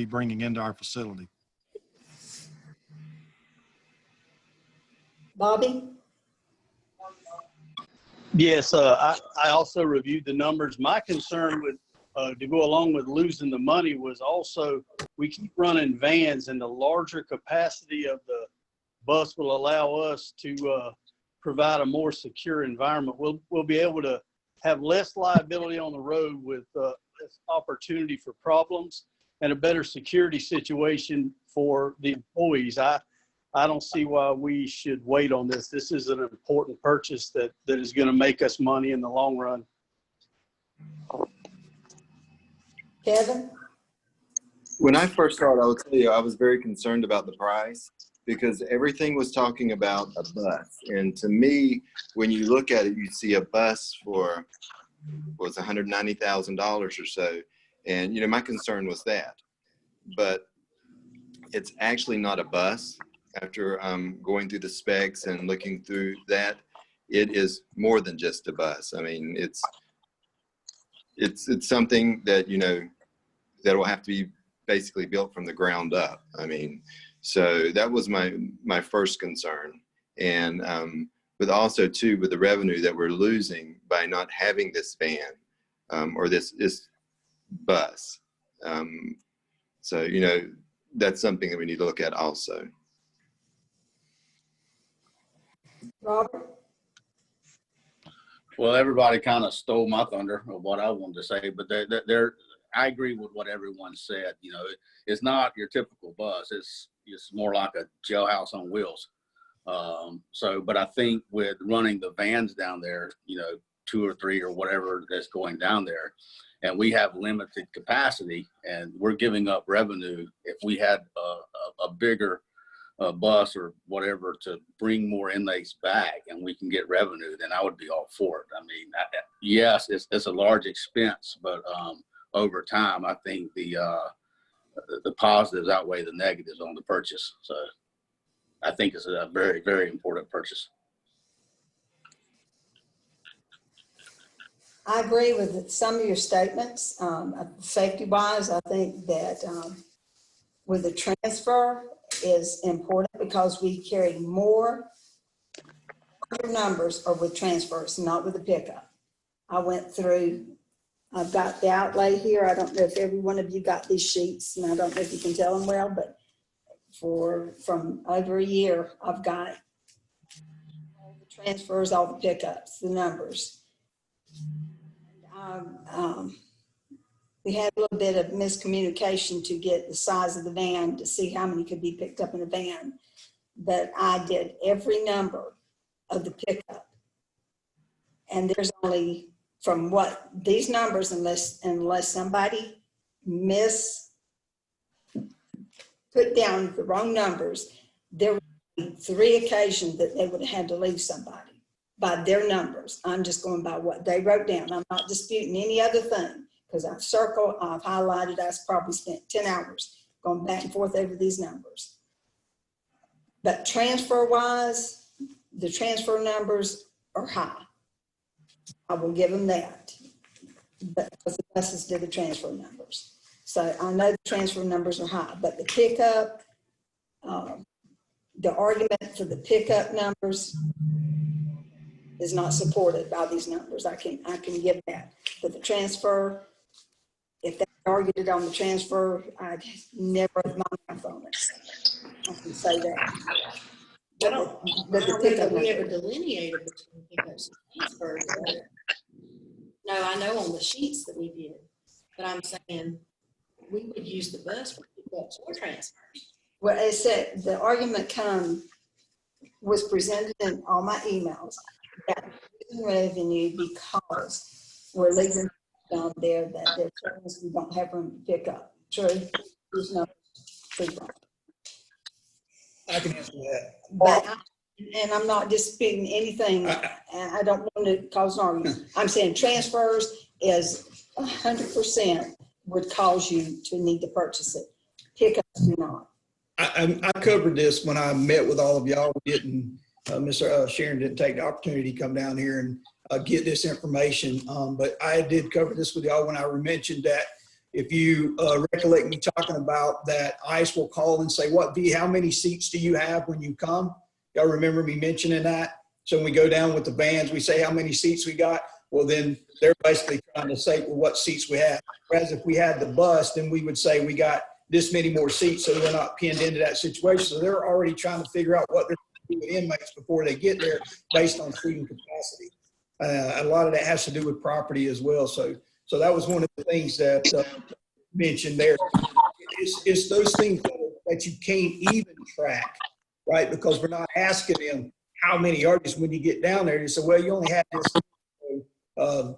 bringing into our facility. Bobby? Yes, I also reviewed the numbers. My concern with, to go along with losing the money, was also we keep running vans, and the larger capacity of the bus will allow us to provide a more secure environment. We'll be able to have less liability on the road with less opportunity for problems and a better security situation for the employees. I don't see why we should wait on this. This is an important purchase that is going to make us money in the long run. Kevin? When I first saw it, I will tell you, I was very concerned about the price, because everything was talking about a bus. And to me, when you look at it, you see a bus for, was $190,000 or so. And, my concern was that. But it's actually not a bus. After going through the specs and looking through that, it is more than just a bus. I mean, it's something that, that will have to be basically built from the ground up. I mean, so that was my first concern. And but also too, with the revenue that we're losing by not having this van or this bus, So, that's something that we need to look at also. Robert? Well, everybody kind of stole my thunder of what I wanted to say, but I agree with what everyone said. It's not your typical bus. It's more like a jailhouse on wheels. But I think with running the vans down there, 2 or 3 or whatever that's going down there, and we have limited capacity, and we're giving up revenue. If we had a bigger bus or whatever to bring more inmates back and we can get revenue, then I would be all for it. I mean, yes, it's a large expense, but over time, I think the positives outweigh the negatives on the purchase. So I think it's a very, very important purchase. I agree with some of your statements. Safety-wise, I think that with the transfer is important because we carry more numbers or with transfers, not with the pickup. I went through, I've got the outlay here. I don't know if every one of you got these sheets, and I don't know if you can tell them well, but from over a year, I've got all the transfers, all the pickups, the numbers. We had a little bit of miscommunication to get the size of the van to see how many could be picked up in a van. But I did every number of the pickup. And there's only from what these numbers, unless somebody put down the wrong numbers, there were 3 occasions that they would have had to leave somebody by their numbers. I'm just going by what they wrote down. I'm not disputing any other thing because I've circled, I've highlighted, I've probably spent 10 hours going back and forth over these numbers. But transfer-wise, the transfer numbers are high. I will give them that. But because the buses did the transfer numbers. So I know the transfer numbers are high, but the pickup, the argument for the pickup numbers is not supported by these numbers. I can give that. But the transfer, if they argued it on the transfer, I'd never have my mouth on it. I can say that. I don't know that we ever delineated between pickups and transfers. No, I know on the sheets that we did, but I'm saying we would use the bus for pickups or transfers. Well, it said the argument was presented in all my emails that revenue because we're leaving down there that there's things we don't have room to pick up. True. There's no I can answer that. But and I'm not disputing anything. I don't want to cause an argument. I'm saying transfers is 100% would cause you to need to purchase it. Pickups do not. I covered this when I met with all of y'all. We didn't, Mr. Sharon didn't take the opportunity to come down here and get this information. But I did cover this with y'all when I mentioned that if you recollect me talking about that ICE will call and say, what, V, how many seats do you have when you come? Y'all remember me mentioning that? So when we go down with the vans, we say how many seats we got. Well, then they're basically trying to say, well, what seats we have. Whereas if we had the bus, then we would say we got this many more seats, so we're not pinned into that situation. So they're already trying to figure out what they're going to do with inmates before they get there based on seating capacity. A lot of that has to do with property as well. So that was one of the things that mentioned there. It's those things that you can't even track, right? Because we're not asking them how many are this when you get down there. You say, well, you only have this. I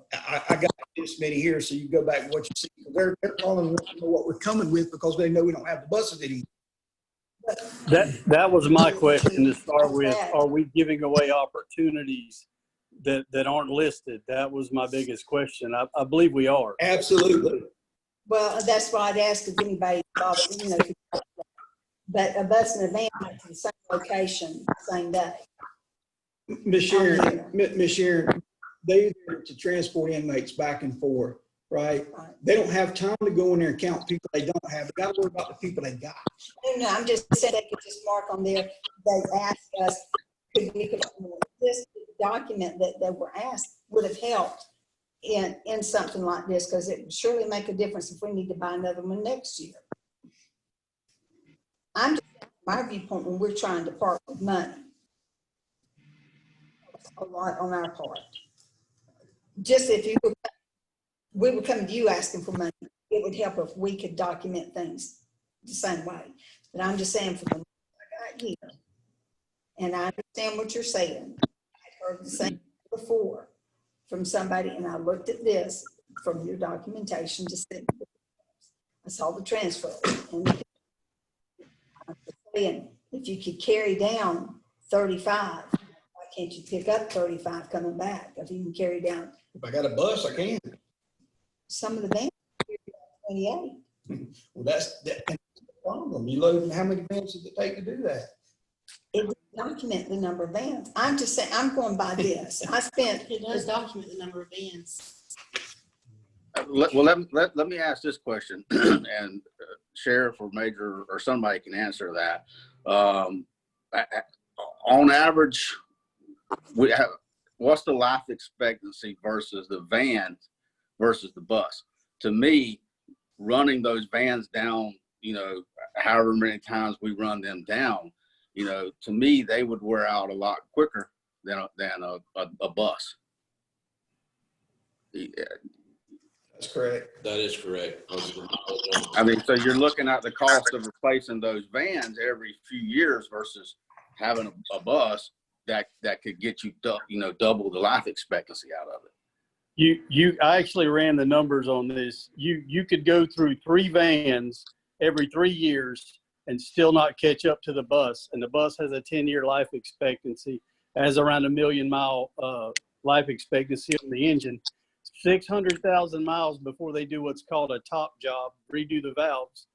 got this many here, so you go back and what you see. They're calling what we're coming with because they know we don't have the buses anymore. That was my question to start with. Are we giving away opportunities that aren't listed? That was my biggest question. I believe we are. Absolutely. Well, that's why I'd ask if anybody thought, but a bus and a van went to the same location, same day. Miss Sharon, they there to transport inmates back and forth, right? They don't have time to go in there and count people they don't have. They got to worry about the people they got. No, I'm just saying they could just mark on there. They asked us, could we put this document that they were asked would have helped in something like this, because it would surely make a difference if we need to buy another one next year. my viewpoint, when we're trying to part with money, a lot on our part. Just if you were, we were coming to you asking for money, it would help if we could document things the same way. But I'm just saying for the money I got here, and I understand what you're saying. I heard the same before from somebody, and I looked at this from your documentation to see. I saw the transfer. And I'm saying, if you could carry down 35, why can't you pick up 35 coming back? If you can carry down If I got a bus, I can. some of the vans, 28. Well, that's the problem. You load, how many vans does it take to do that? It doesn't document the number of vans. I'm just saying, I'm going by this. I spent, It does document the number of vans. Let me ask this question, and Sheriff or Major or somebody can answer that. On average, what's the life expectancy versus the van versus the bus? To me, running those vans down, however many times we run them down, to me, they would wear out a lot quicker than a bus. That's correct. That is correct. I mean, so you're looking at the cost of replacing those vans every few years versus having a bus that could get you, double the life expectancy out of it. I actually ran the numbers on this. You could go through 3 vans every 3 years and still not catch up to the bus. And the bus has a 10-year life expectancy, has around 1 million mile life expectancy on the engine. 600,000 miles before they do what's called a top job, redo the valves,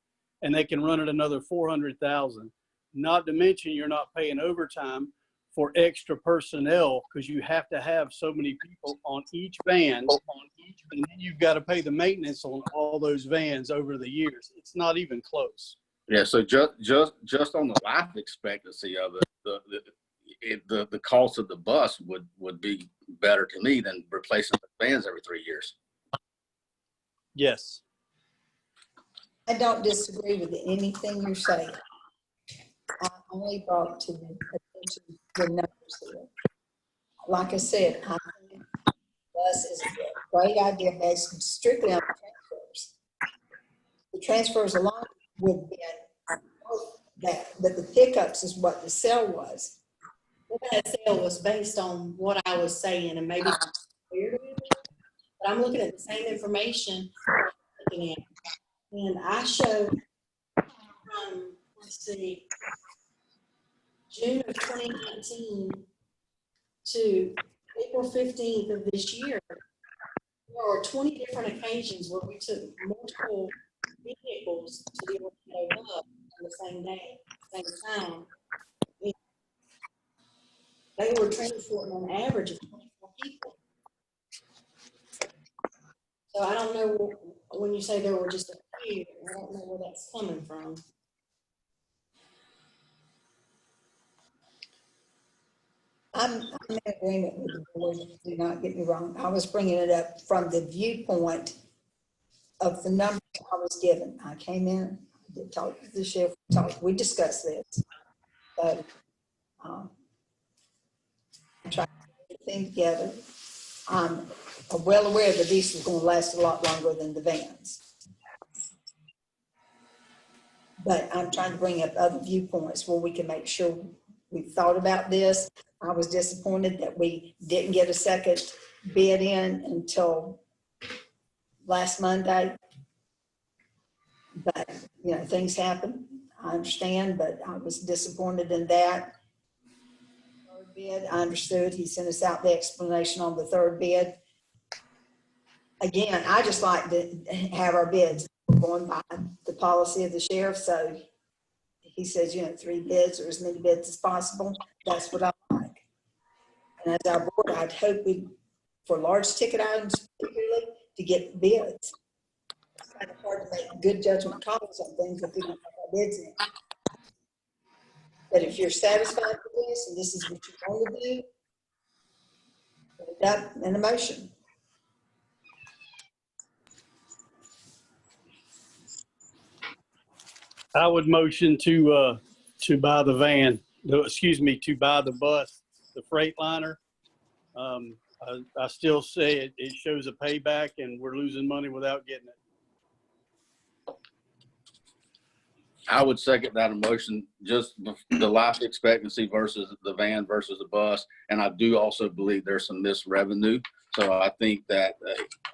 and they can run it another 400,000. Not to mention you're not paying overtime for extra personnel because you have to have so many people on each van, and then you've got to pay the maintenance on all those vans over the years. It's not even close. Yeah, so just on the life expectancy of it, the cost of the bus would be better to me than replacing the vans every 3 years. Yes. I don't disagree with anything you're saying. I only brought to the attention the numbers here. Like I said, I think bus is a great idea based strictly on the transfers. The transfers alone would be that, but the pickups is what the sale was. Well, that sale was based on what I was saying, and maybe it's weird with it, but I'm looking at the same information I'm looking at, and I showed let's see, June of 2019 to April 15th of this year, there were 20 different occasions where we took multiple vehicles to the Orlando hub on the same day, same time. They were transporting an average of 24 people. So I don't know, when you say there were just a few, I don't know where that's coming from. I'm in agreement with the board. Do not get me wrong. I was bringing it up from the viewpoint of the numbers I was given. I came in, I did talk to the sheriff, we discussed this. So, I'm trying to get everything together. I'm well aware the diesel is going to last a lot longer than the vans. But I'm trying to bring up other viewpoints where we can make sure we've thought about this. I was disappointed that we didn't get a second bid in until last Monday. But, things happen. I understand, but I was disappointed in that. Third bid, I understood. He sent us out the explanation on the third bid. Again, I just like to have our bids going by the policy of the sheriff. So he says, 3 bids or as many bids as possible. That's what I like. And as our board, I'd hope for large ticket items, particularly, to get bids. It's kind of hard to make good judgment calls on things if we don't have our bids in. But if you're satisfied with this and this is what you want to do, put it up in a motion. I would motion to to buy the van, to buy the bus, the Freightliner. I still say it shows a payback and we're losing money without getting it. I would second that emotion, just the life expectancy versus the van versus the bus. And I do also believe there's some missed revenue. So I think that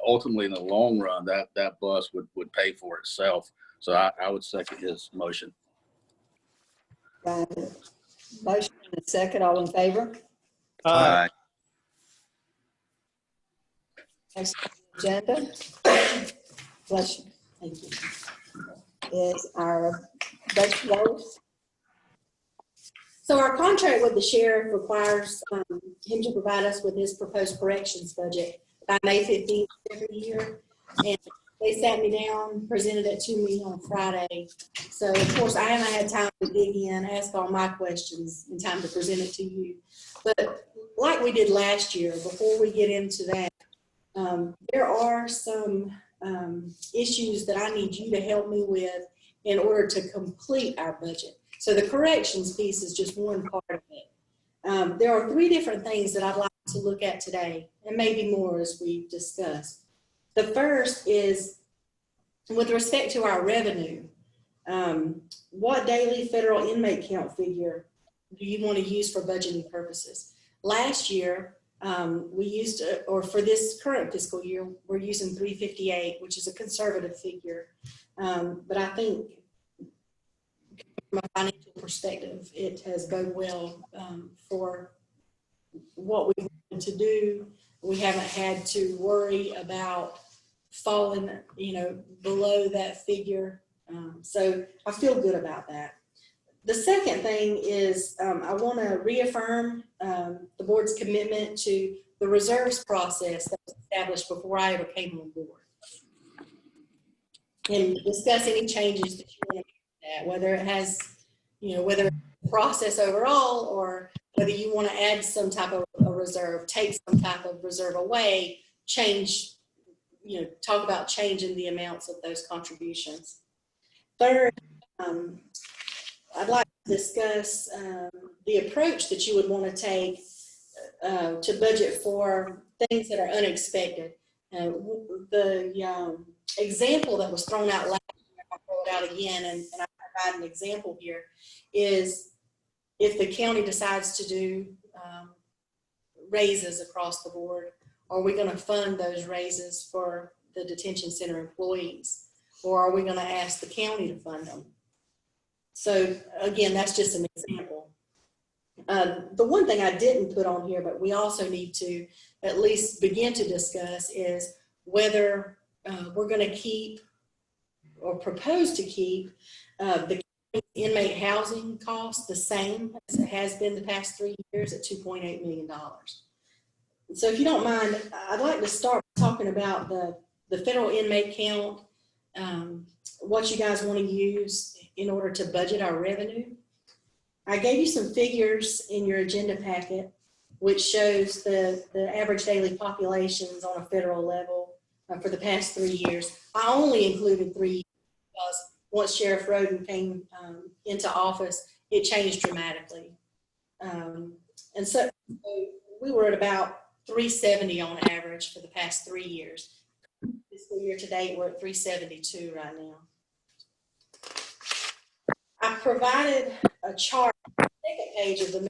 ultimately in the long run, that bus would pay for itself. So I would second his motion. Got it. Motion and a second, all in favor? Aye. Next on the agenda. Bless you. Thank you. Is our budget goals. So our contract with the sheriff requires him to provide us with his proposed corrections budget by May 15th every year. And they sat me down, presented it to me on Friday. So of course I haven't had time to dig in, ask all my questions in time to present it to you. But like we did last year, before we get into that, there are some issues that I need you to help me with in order to complete our budget. So the corrections piece is just one part of it. There are 3 different things that I'd like to look at today, and maybe more as we discuss. The first is with respect to our revenue. What daily federal inmate count figure do you want to use for budgeting purposes? Last year, we used, or for this current fiscal year, we're using 358, which is a conservative figure. But I think from a financial perspective, it has gone well for what we wanted to do. We haven't had to worry about falling, below that figure. So I feel good about that. The second thing is I want to reaffirm the board's commitment to the reserves process that was established before I ever came on board. And discuss any changes that you want to make to that, whether it has, whether it's a process overall or whether you want to add some type of a reserve, take some type of reserve away, change, talk about changing the amounts of those contributions. Third, I'd like to discuss the approach that you would want to take to budget for things that are unexpected. The example that was thrown out last year, I'll throw it out again, and I provide an example here, is if the county decides to do raises across the board, are we going to fund those raises for the detention center employees? Or are we going to ask the county to fund them? So again, that's just an example. The one thing I didn't put on here, but we also need to at least begin to discuss, is whether we're going to keep or propose to keep the inmate housing costs the same as it has been the past 3 years at $2.8 million. So if you don't mind, I'd like to start talking about the federal inmate count, what you guys want to use in order to budget our revenue. I gave you some figures in your agenda packet, which shows the average daily populations on a federal level for the past 3 years. I only included 3 years because once Sheriff Roden came into office, it changed dramatically. And so we were at about 370 on average for the past 3 years. Fiscal year to date, we're at 372 right now. I provided a chart on the second page of the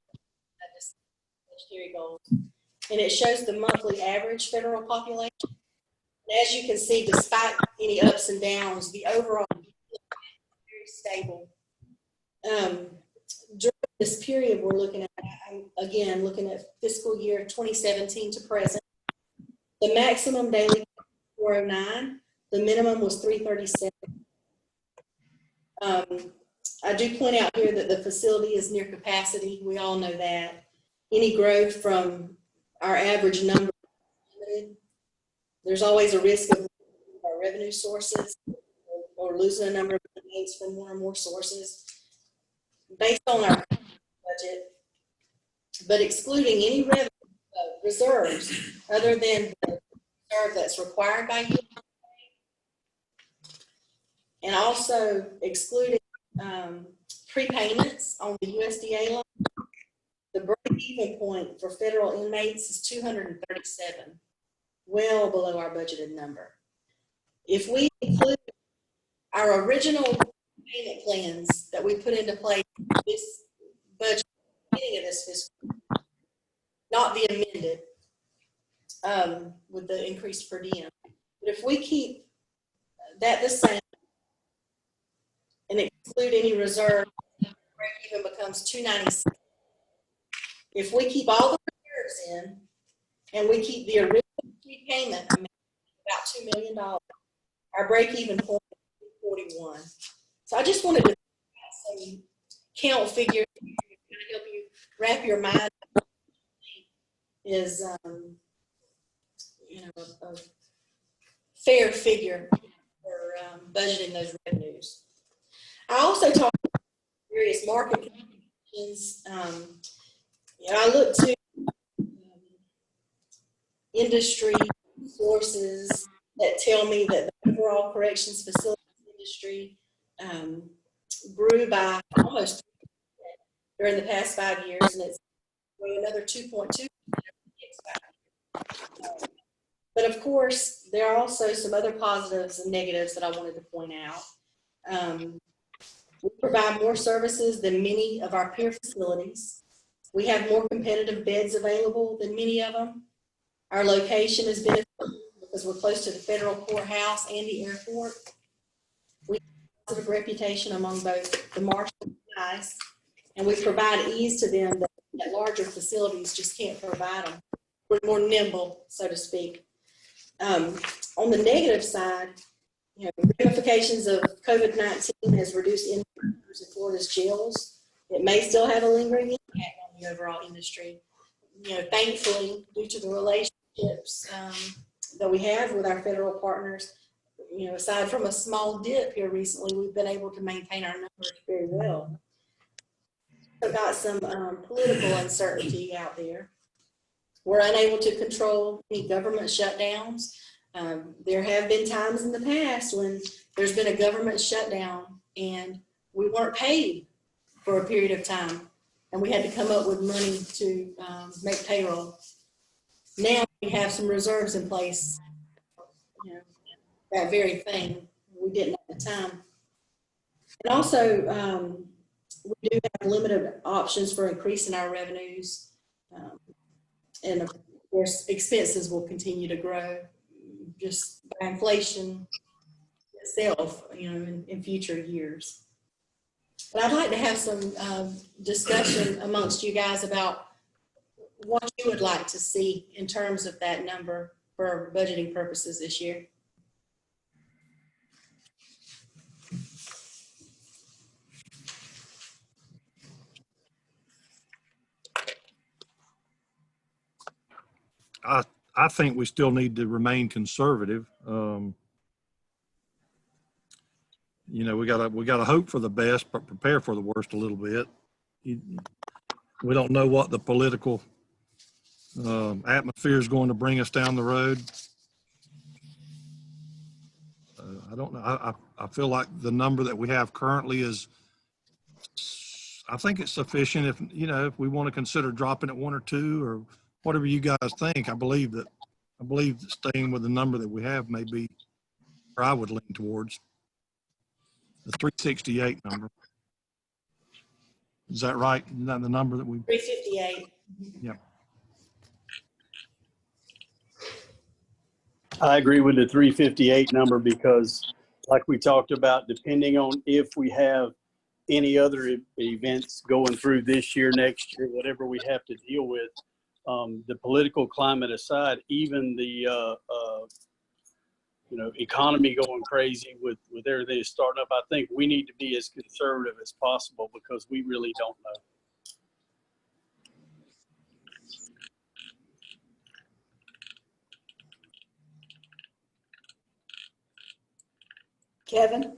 budgetary goals, and it shows the monthly average federal population. And as you can see, despite any ups and downs, the overall is very stable. During this period we're looking at, again, looking at fiscal year 2017 to present, the maximum daily was 409, the minimum was 337. I do point out here that the facility is near capacity. We all know that. Any growth from our average number is limited. There's always a risk of our revenue sources or losing a number of inmates from one or more sources. Based on our budget, but excluding any revenue reserves other than the reserve that's required by you, and also excluding prepayments on the USDA loan. The break-even point for federal inmates is 237, well below our budgeted number. If we include our original payment plans that we put into place this budget, beginning of this fiscal, not the amended, with the increase per diem. But if we keep that the same and exclude any reserve, break-even becomes 296. If we keep all the reserves in and we keep the original prepayment amount about $2 million, our break-even point is 41. So I just wanted to have some count figures to help you wrap your mind around is a fair figure for budgeting those revenues. I also talked about various market conditions. I looked to industry sources that tell me that the overall corrections facilities industry grew by almost 3% during the past 5 years, and it's growing another 2.2%. But of course, there are also some other positives and negatives that I wanted to point out. We provide more services than many of our peer facilities. We have more competitive beds available than many of them. Our location is beneficial because we're close to the federal courthouse and the airport. We have a positive reputation among both the marshals and the ICE, and we provide ease to them that larger facilities just can't provide them. We're more nimble, so to speak. On the negative side, ramifications of COVID-19 has reduced inmates in Florida's jails. It may still have a lingering impact on the overall industry. Thankfully, due to the relationships that we have with our federal partners, aside from a small dip here recently, we've been able to maintain our numbers very well. We've got some political uncertainty out there. We're unable to control any government shutdowns. There have been times in the past when there's been a government shutdown and we weren't paid for a period of time, and we had to come up with money to make payroll. Now we have some reserves in place, that very thing we didn't at the time. And also, we do have limited options for increasing our revenues. And of course, expenses will continue to grow just by inflation itself, in future years. But I'd like to have some discussion amongst you guys about what you would like to see in terms of that number for budgeting purposes this year. I think we still need to remain conservative. We gotta hope for the best, but prepare for the worst a little bit. We don't know what the political atmosphere is going to bring us down the road. I don't know. I feel like the number that we have currently is, I think it's sufficient. If we want to consider dropping it 1 or 2 or whatever you guys think, I believe that staying with the number that we have may be where I would lean towards. The 368 number. Is that right? Isn't that the number that we? 358. Yeah. I agree with the 358 number because, like we talked about, depending on if we have any other events going through this year, next year, whatever we have to deal with, the political climate aside, even the economy going crazy with everything that's starting up, I think we need to be as conservative as possible because we really don't know. Kevin?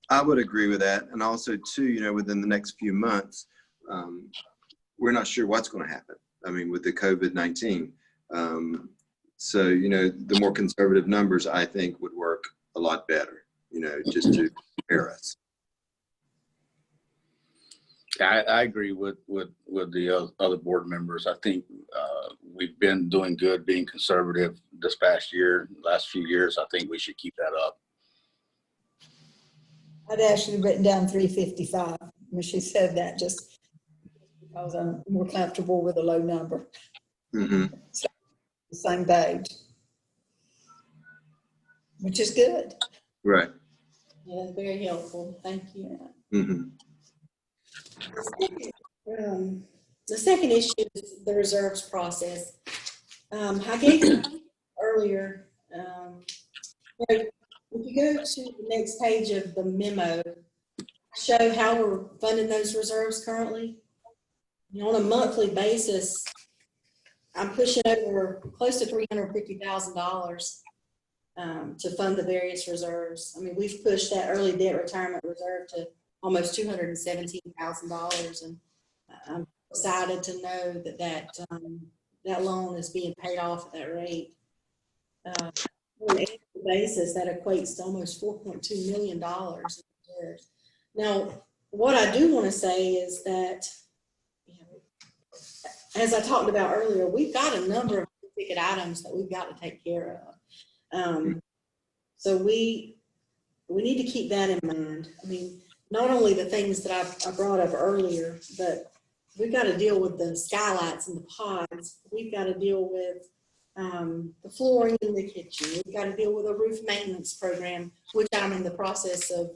I would agree with that. And also too, within the next few months, we're not sure what's going to happen. I mean, with the COVID-19. So, the more conservative numbers, I think, would work a lot better, just to prepare us. I agree with the other board members. I think we've been doing good being conservative this past year, last few years. I think we should keep that up. I'd actually written down 355 when she said that, just because I'm more comfortable with a low number. Mm-hmm. So, the same page, which is good. Right. Yeah, that's very helpful. Thank you. Mm-hmm. The second issue is the reserves process. I gave you earlier, if you go to the next page of the memo, show how we're funding those reserves currently. You know, on a monthly basis, I'm pushing over close to $350,000 to fund the various reserves. I mean, we've pushed that early debt retirement reserve to almost $217,000, and I'm excited to know that loan is being paid off at that rate. On an annual basis, that equates to almost $4.2 million in reserves. Now, what I do want to say is that, you know, as I talked about earlier, we've got a number of ticket items that we've got to take care of. So we need to keep that in mind. I mean, not only the things that I brought up earlier, but we've got to deal with the skylights and the pods. We've got to deal with the flooring in the kitchen. We've got to deal with a roof maintenance program, which I'm in the process of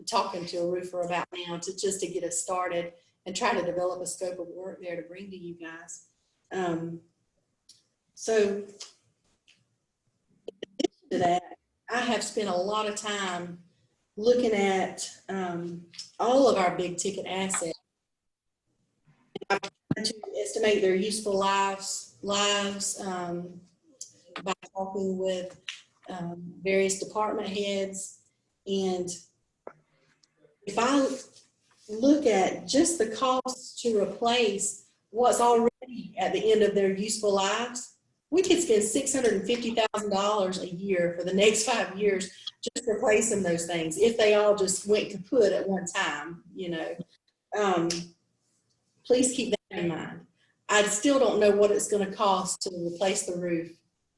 talking to a roofer about now, just to get us started and try to develop a scope of work there to bring to you guys. So in addition to that, I have spent a lot of time looking at all of our big ticket assets. I'm trying to estimate their useful lives by talking with various department heads. And if I look at just the cost to replace what's already at the end of their useful lives, we could spend $650,000 a year for the next 5 years just replacing those things if they all just went kaput at one time, you know. Please keep that in mind. I still don't know what it's going to cost to replace the roof.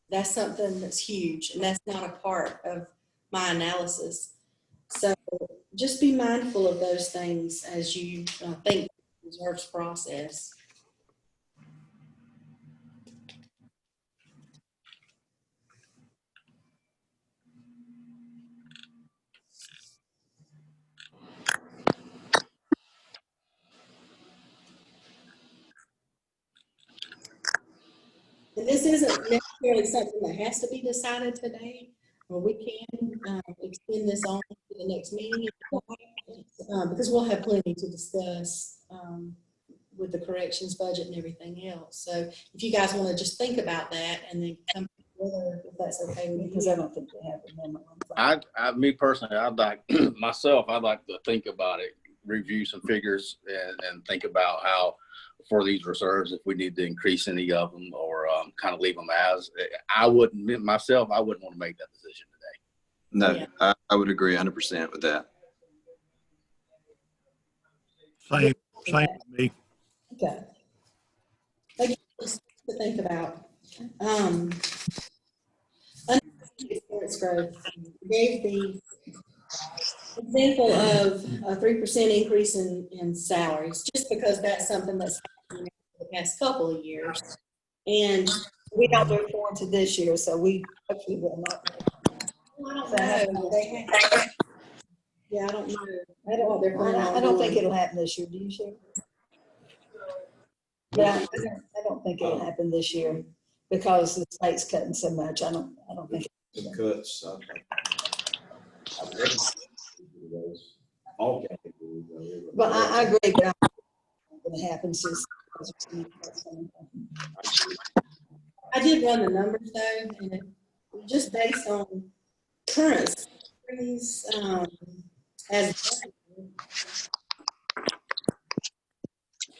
That's something that's huge, and that's not a part of my analysis. So just be mindful of those things as you think the reserves process. And this isn't necessarily something that has to be decided today, or we can extend this on to the next meeting because we'll have plenty to discuss with the corrections budget and everything else. So if you guys want to just think about that and then come together, if that's okay with you. Because I don't think they have a memo. Me personally, I'd like to think about it, review some figures, and think about how for these reserves, if we need to increase any of them or kind of leave them as. I wouldn't want to make that decision today. No, Yeah. I would agree 100% with that. Same with me. Okay. Again, just to think about. Under expense growth, gave the example of a 3% increase in salaries, just because that's something that's happened in the past couple of years. And We don't look forward to this year, so we hopefully will not. I don't know. Yeah, I don't know. I don't know what they're planning on I don't think doing. it'll happen this year. Do you, Sharon? Yeah, I don't think it'll happen this year because the state's cutting so much. I don't think. The cuts. All categories. But I agree, but I don't think it's going to happen. I did run the numbers though, and just based on current salaries, as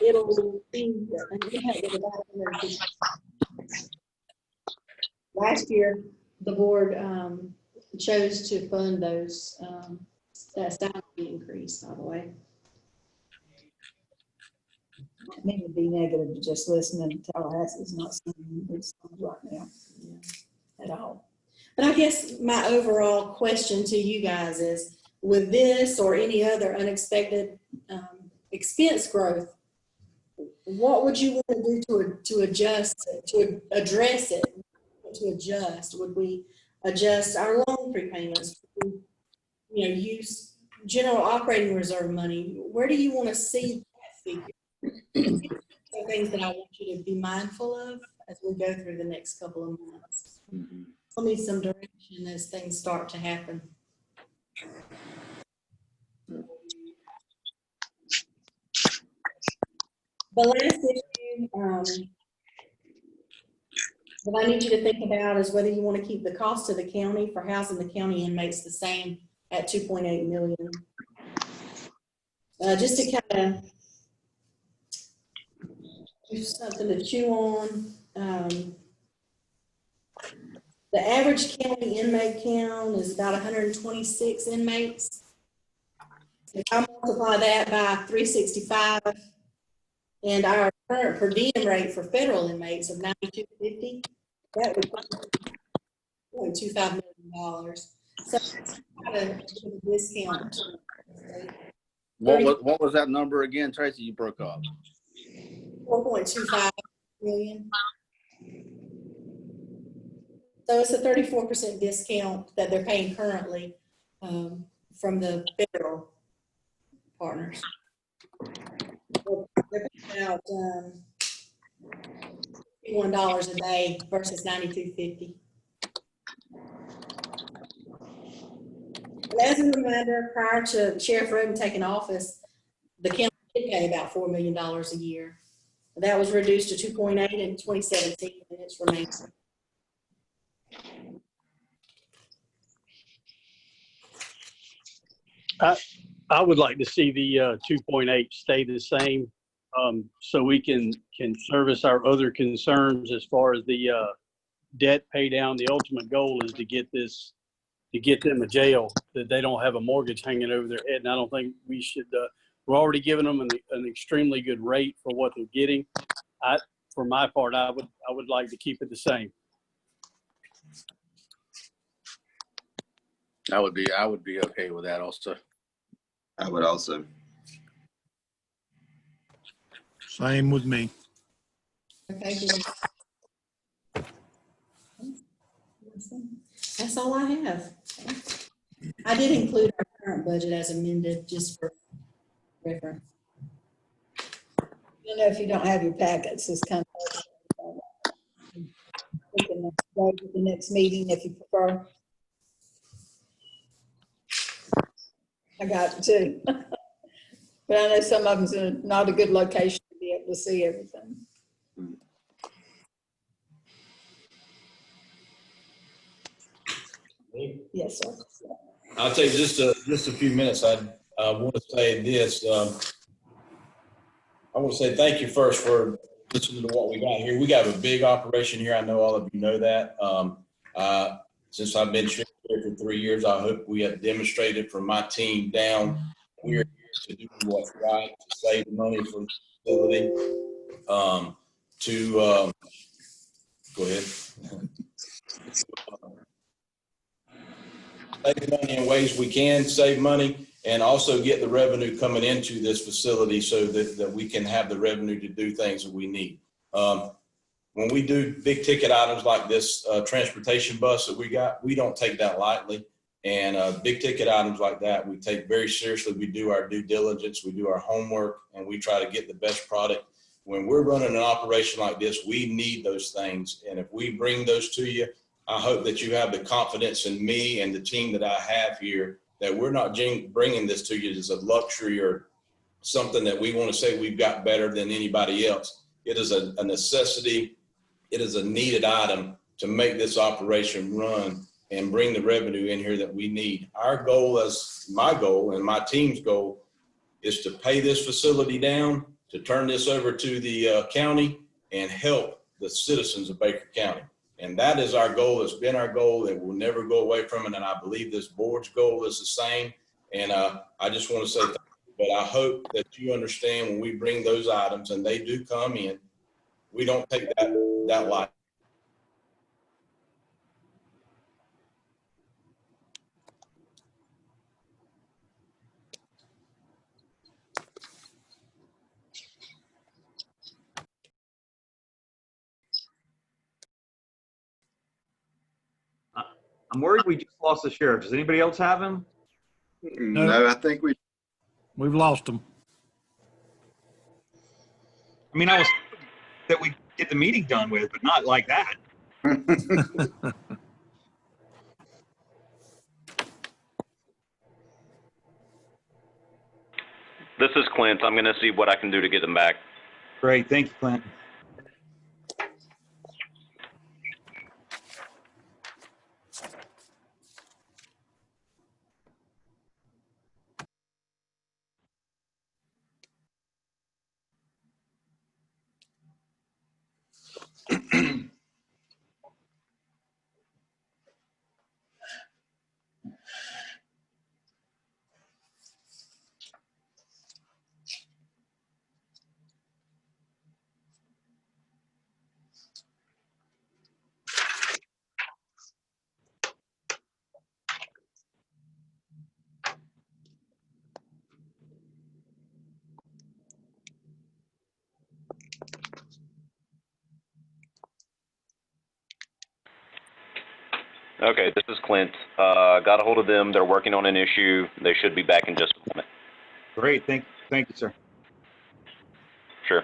it'll be an impact of about 150. Last year, the board chose to fund those that salary increase, by the way. Maybe it'd be negative to just listen, and Tallahassee is not singing good songs right now at all. But I guess my overall question to you guys is, with this or any other unexpected expense growth, what would you want to do to adjust, to address it, to adjust? Would we adjust our loan prepayments? Would we, use general operating reserve money? Where do you want to see that figure? Some things that I want you to be mindful of as we go through the next couple of months. Tell me some direction as things start to happen. The last issue that I need you to think about is whether you want to keep the cost to the county for housing the county inmates the same at $2.8 million. Just to kind of do something to chew on. The average county inmate count is about 126 inmates. If I multiply that by 365 and our current per diem rate for federal inmates of $92.50, that would be $2.25 million. So that's quite a discount. What was that number again, Tracy? You broke up. 4.25 million. So it's a 34% discount that they're paying currently from the federal partners. They're paying about $51 a day versus $92.50. And as a reminder, prior to Sheriff Roden taking office, the county did pay about $4 million a year. That was reduced to 2.8 in 2017, and it's remained. I would like to see the 2.8 stay the same, so we can service our other concerns as far as the debt pay down. The ultimate goal is to get them a jail, that they don't have a mortgage hanging over their head. And I don't think we should. We're already giving them an extremely good rate for what they're getting. For my part, I would like to keep it the same. I would be okay with that also. I would also. Same with me. Okay, good. That's all I have. I did include our current budget as amended, just for reference. You know, if you don't have your packets, it's kind of, we can go to the next meeting if you prefer. I got it too. But I know some of them's not a good location to be able to see everything. Yes, sir. I'll take just a few minutes. I want to say this. I want to say thank you first for listening to what we got here. We got a big operation here. I know all of you know that. Since I've been here for 3 years, I hope we have demonstrated from my team down, we are here to do what's right, to save money for the facility, go ahead. Save money in ways we can save money, and also get the revenue coming into this facility so that we can have the revenue to do things that we need. When we do big ticket items like this transportation bus that we got, we don't take that lightly. And big ticket items like that, we take very seriously. We do our due diligence, we do our homework, and we try to get the best product. When we're running an operation like this, we need those things. And if we bring those to you, I hope that you have the confidence in me and the team that I have here, that we're not bringing this to you as a luxury or something that we want to say we've got better than anybody else. It is a necessity. It is a needed item to make this operation run and bring the revenue in here that we need. Our goal, as my goal and my team's goal, is to pay this facility down, to turn this over to the county and help the citizens of Baker County. And that is our goal. It's been our goal. It will never go away from it. And I believe this board's goal is the same. And I just want to say thank you, but I hope that you understand when we bring those items and they do come in, we don't take that light. I'm worried we just lost the sheriff. Does anybody else have him? No, I think We've lost them. I mean, I was hoping that we get the meeting done with, but not like that. This is Clint. I'm going to see what I can do to get them back. Great. Thank you, Clint. Okay, this is Clint. Got a hold of them. They're working on an issue. They should be back in just a moment. Great. Thank you, sir. Sure.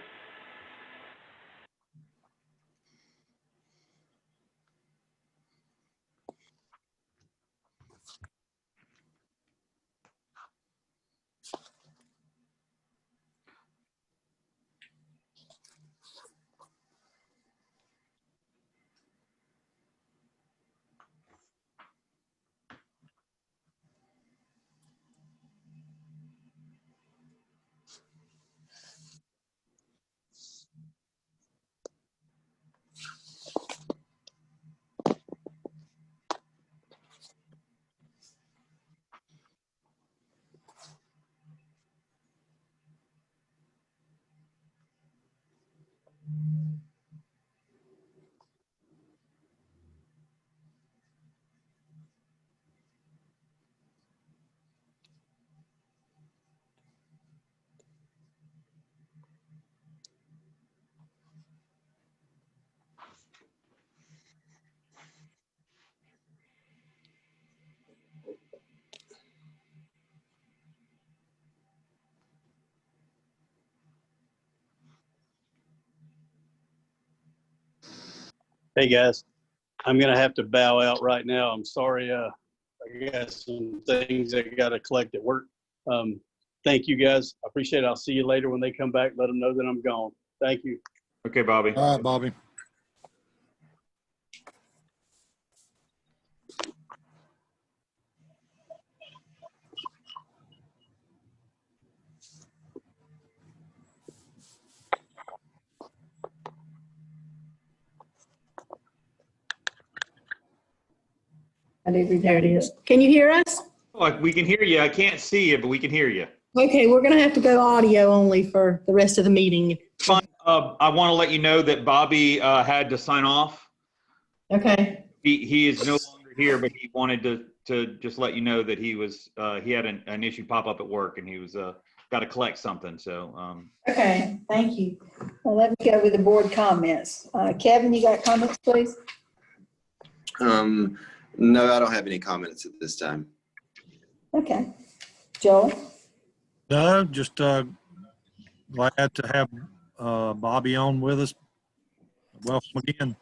Hey, guys, I'm going to have to bow out right now. I'm sorry. I got some things I got to collect at work. Thank you, guys. I appreciate it. I'll see you later when they come back. Let them know that I'm gone. Thank you. Okay, Bobby. All right, Bobby. There it is. Can you hear us? Oh, we can hear you. I can't see you, but we can hear you. Okay, we're gonna have to go audio only for the rest of the meeting. Fine. I want to let you know that Bobby had to sign off. Okay, He is no longer here, but he wanted to just let you know that he was he had an issue pop up at work, and he was got to collect something. So okay, thank you. Well, let me go with the board comments. Kevin, you got comments, please? no, I don't have any comments at this time. Okay. Joel? No, just glad to have Bobby on with us. Welcome again.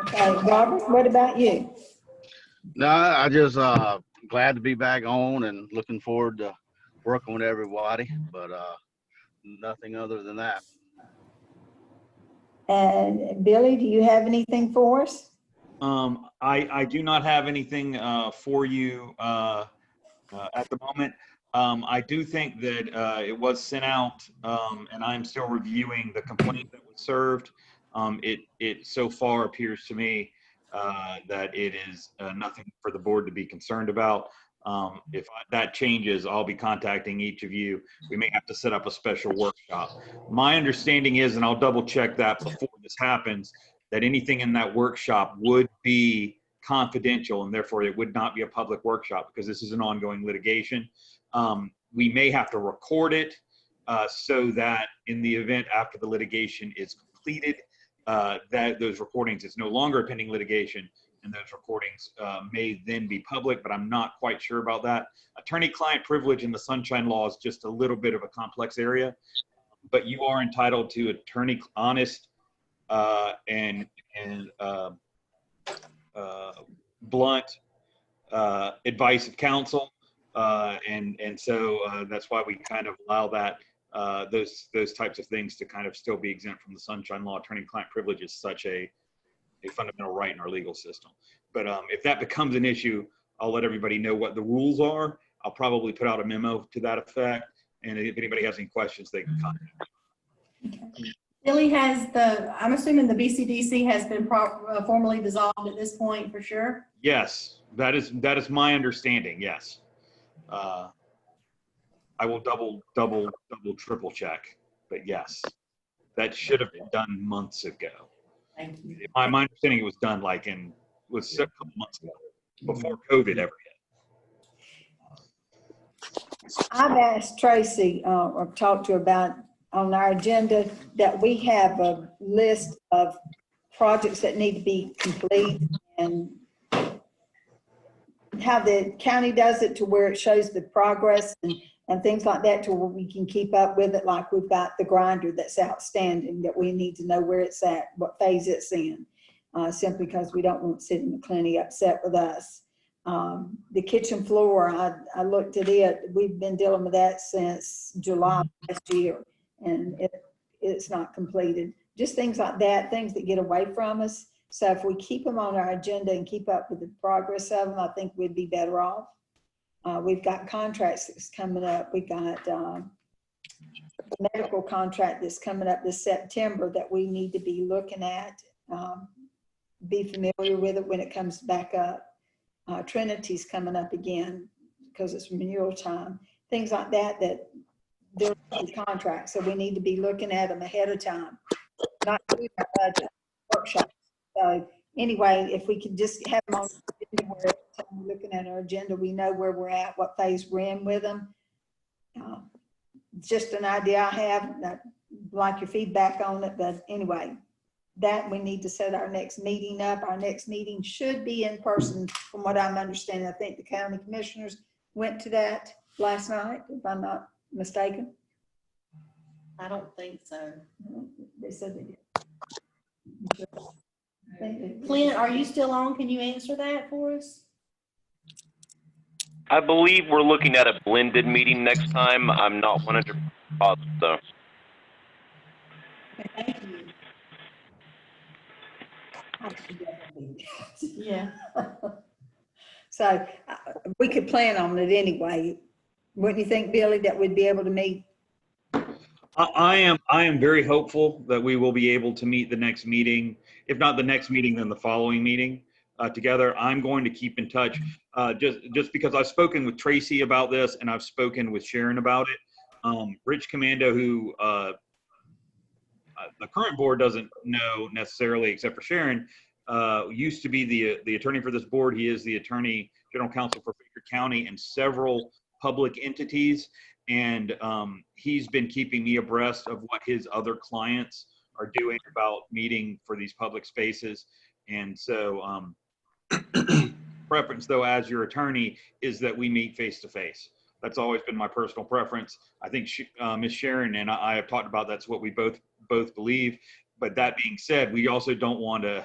Okay, Robert, what about you? No, I just glad to be back on and looking forward to working with everybody, but nothing other than that. And Billy, do you have anything for us? I do not have anything for you at the moment. I do think that it was sent out, and I'm still reviewing the complaint that was served. It so far appears to me that it is nothing for the board to be concerned about. If that changes, I'll be contacting each of you. We may have to set up a special workshop. My understanding is, and I'll double check that before this happens, that anything in that workshop would be confidential, and therefore it would not be a public workshop because this is an ongoing litigation. We may have to record it so that in the event after the litigation is completed, that those recordings, it's no longer a pending litigation, and those recordings may then be public, but I'm not quite sure about that. Attorney-client privilege in the Sunshine Law is just a little bit of a complex area, but you are entitled to honest and blunt advice of counsel, and so that's why we kind of allow that those types of things to kind of still be exempt from the Sunshine Law. Attorney-client privilege is such a fundamental right in our legal system. But if that becomes an issue, I'll let everybody know what the rules are. I'll probably put out a memo to that effect, and if anybody has any questions, they can contact me. Billy, I'm assuming the BCDC has been formally dissolved at this point for sure? Yes, that is my understanding, yes. I will double, triple check, but yes, that should have been done months ago. Thank you. My understanding it was done was a couple months ago, before COVID ever hit. I've asked Tracy, or talked to her about on our agenda that we have a list of projects that need to be complete and how the county does it to where it shows the progress and things like that to where we can keep up with it. Like we've got the grinder that's outstanding that we need to know where it's at, what phase it's in, simply because we don't want City McClenny upset with us. The kitchen floor, I looked at it. We've been dealing with that since July last year, and it's not completed. Just things like that, things that get away from us. So if we keep them on our agenda and keep up with the progress of them, I think we'd be better off. We've got contracts that's coming up. We got a medical contract that's coming up this September that we need to be looking at, be familiar with it when it comes back up. Trinity's coming up again because it's renewal time. Things like that they're contracts, so we need to be looking at them ahead of time, not doing our budget workshops. So anyway, if we could just have them on the agenda where every time we're looking at our agenda, we know where we're at, what phase we're in with them. Just an idea I have. I'd like your feedback on it, but anyway, that we need to set our next meeting up. Our next meeting should be in person, from what I'm understanding. I think the county commissioners went to that last night, if I'm not mistaken. I don't think so. They said they did. Clint, are you still on? Can you answer that for us? I believe we're looking at a blended meeting next time. I'm not 100% positive though. Thank you. Yeah. So we could plan on it anyway. Wouldn't you think, Billy, that we'd be able to meet? I am very hopeful that we will be able to meet the next meeting. If not the next meeting, then the following meeting together. I'm going to keep in touch just because I've spoken with Tracy about this and I've spoken with Sharon about it. Rich Commando, who the current board doesn't know necessarily, except for Sharon, used to be the attorney for this board. He is the attorney general counsel for Baker County and several public entities. And he's been keeping me abreast of what his other clients are doing about meeting for these public spaces. And so preference, though, as your attorney, is that we meet face to face. That's always been my personal preference. I think Ms. Sharon and I have talked about that's what we both believe. But that being said, we also don't want to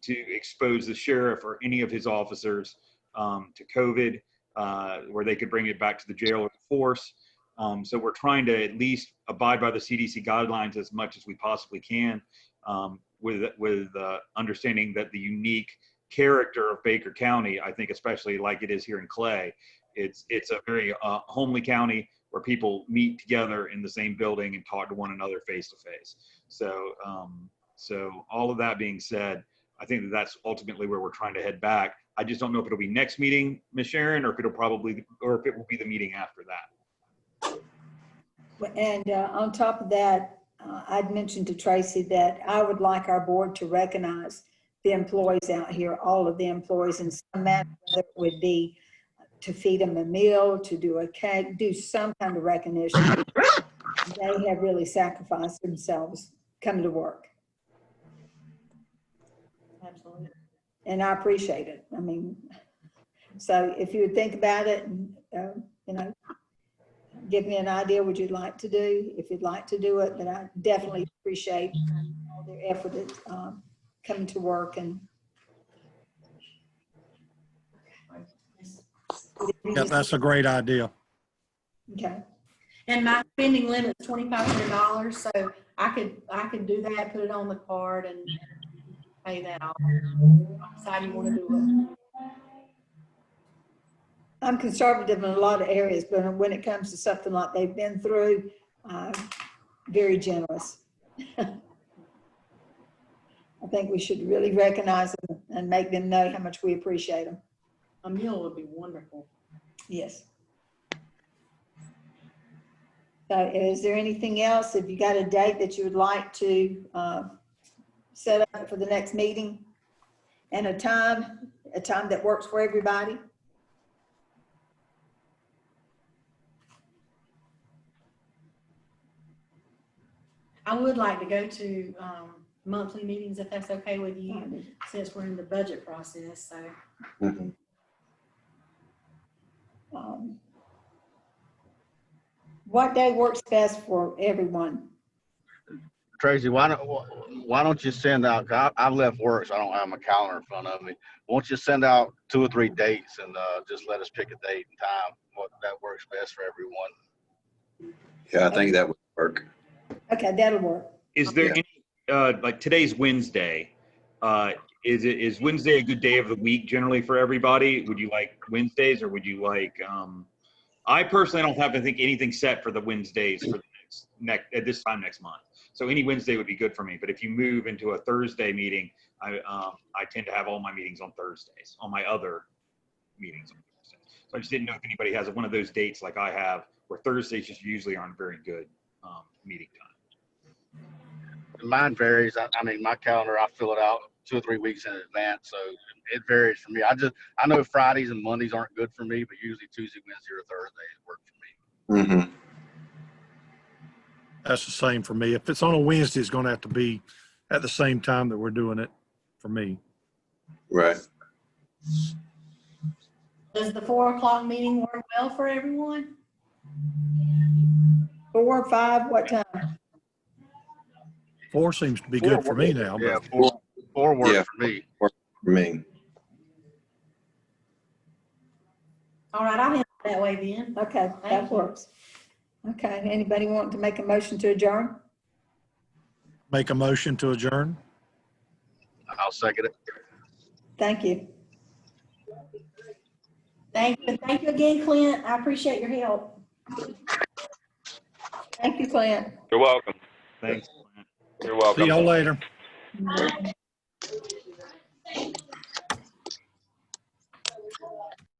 expose the sheriff or any of his officers to COVID, where they could bring it back to the jail or the force. So we're trying to at least abide by the CDC guidelines as much as we possibly can, with understanding that the unique character of Baker County, I think especially like it is here in Clay, it's a very homely county where people meet together in the same building and talk to one another face to face. So all of that being said, I think that that's ultimately where we're trying to head back. I just don't know if it'll be next meeting, Ms. Sharon, or if it will be the meeting after that. And on top of that, I'd mentioned to Tracy that I would like our board to recognize the employees out here, all of the employees in some manner, whether it would be to feed them a meal, to do a cake, do some kind of recognition. They have really sacrificed themselves coming to work. Absolutely. And I appreciate it. I mean, so if you would think about it, and, you know, give me an idea what you'd like to do, if you'd like to do it, but I definitely appreciate all their effort at coming to work. And Yeah, that's a great idea. okay. And my spending limit is $2,500, so I could do that, put it on the card and pay that off. Decide you want to do it. I'm conservative in a lot of areas, but when it comes to something like they've been through, very generous. I think we should really recognize them and make them know how much we appreciate them. A meal would be wonderful. Yes. So is there anything else? Have you got a date that you would like to set up for the next meeting? And a time that works for everybody? I would like to go to monthly meetings if that's okay with you, since we're in the budget process, so. Mhm. What day works best for everyone? Tracy, why don't you send out, 'cause I've left work, so I don't have my calendar in front of me. Won't you send out 2 or 3 dates and just let us pick a date and time, what that works best for everyone? Yeah, I think that would work. Okay, that'll work. Is there any, like today's Wednesday, is Wednesday a good day of the week generally for everybody? Would you like Wednesdays, or would you like, I personally don't have to think anything set for the Wednesdays for the at this time next month. So any Wednesday would be good for me. But if you move into a Thursday meeting, I tend to have all my meetings on Thursdays, on my other meetings on Thursdays. So I just didn't know if anybody has one of those dates like I have, where Thursdays just usually aren't very good meeting time. Mine varies. I mean, my calendar, I fill it out 2 or 3 weeks in advance, so it varies for me. I know Fridays and Mondays aren't good for me, but usually Tuesday, Wednesday, or Thursdays work for me. Mm-hmm. That's the same for me. If it's on a Wednesday, it's going to have to be at the same time that we're doing it for me. Right. Does the 4 o'clock meeting work well for everyone? 4 or 5, what time? 4 seems to be good for me now. Yeah, But 4 works Yeah. for me. For me. All right, I'll handle it that way then. Okay, Thank that you. works. Okay, anybody want to make a motion to adjourn? make a motion to adjourn. I'll second it. Thank you. Thank you. Thank you again, Clint. I appreciate your help. Thank you, Clint. You're welcome. Thanks. You're welcome. See y'all later.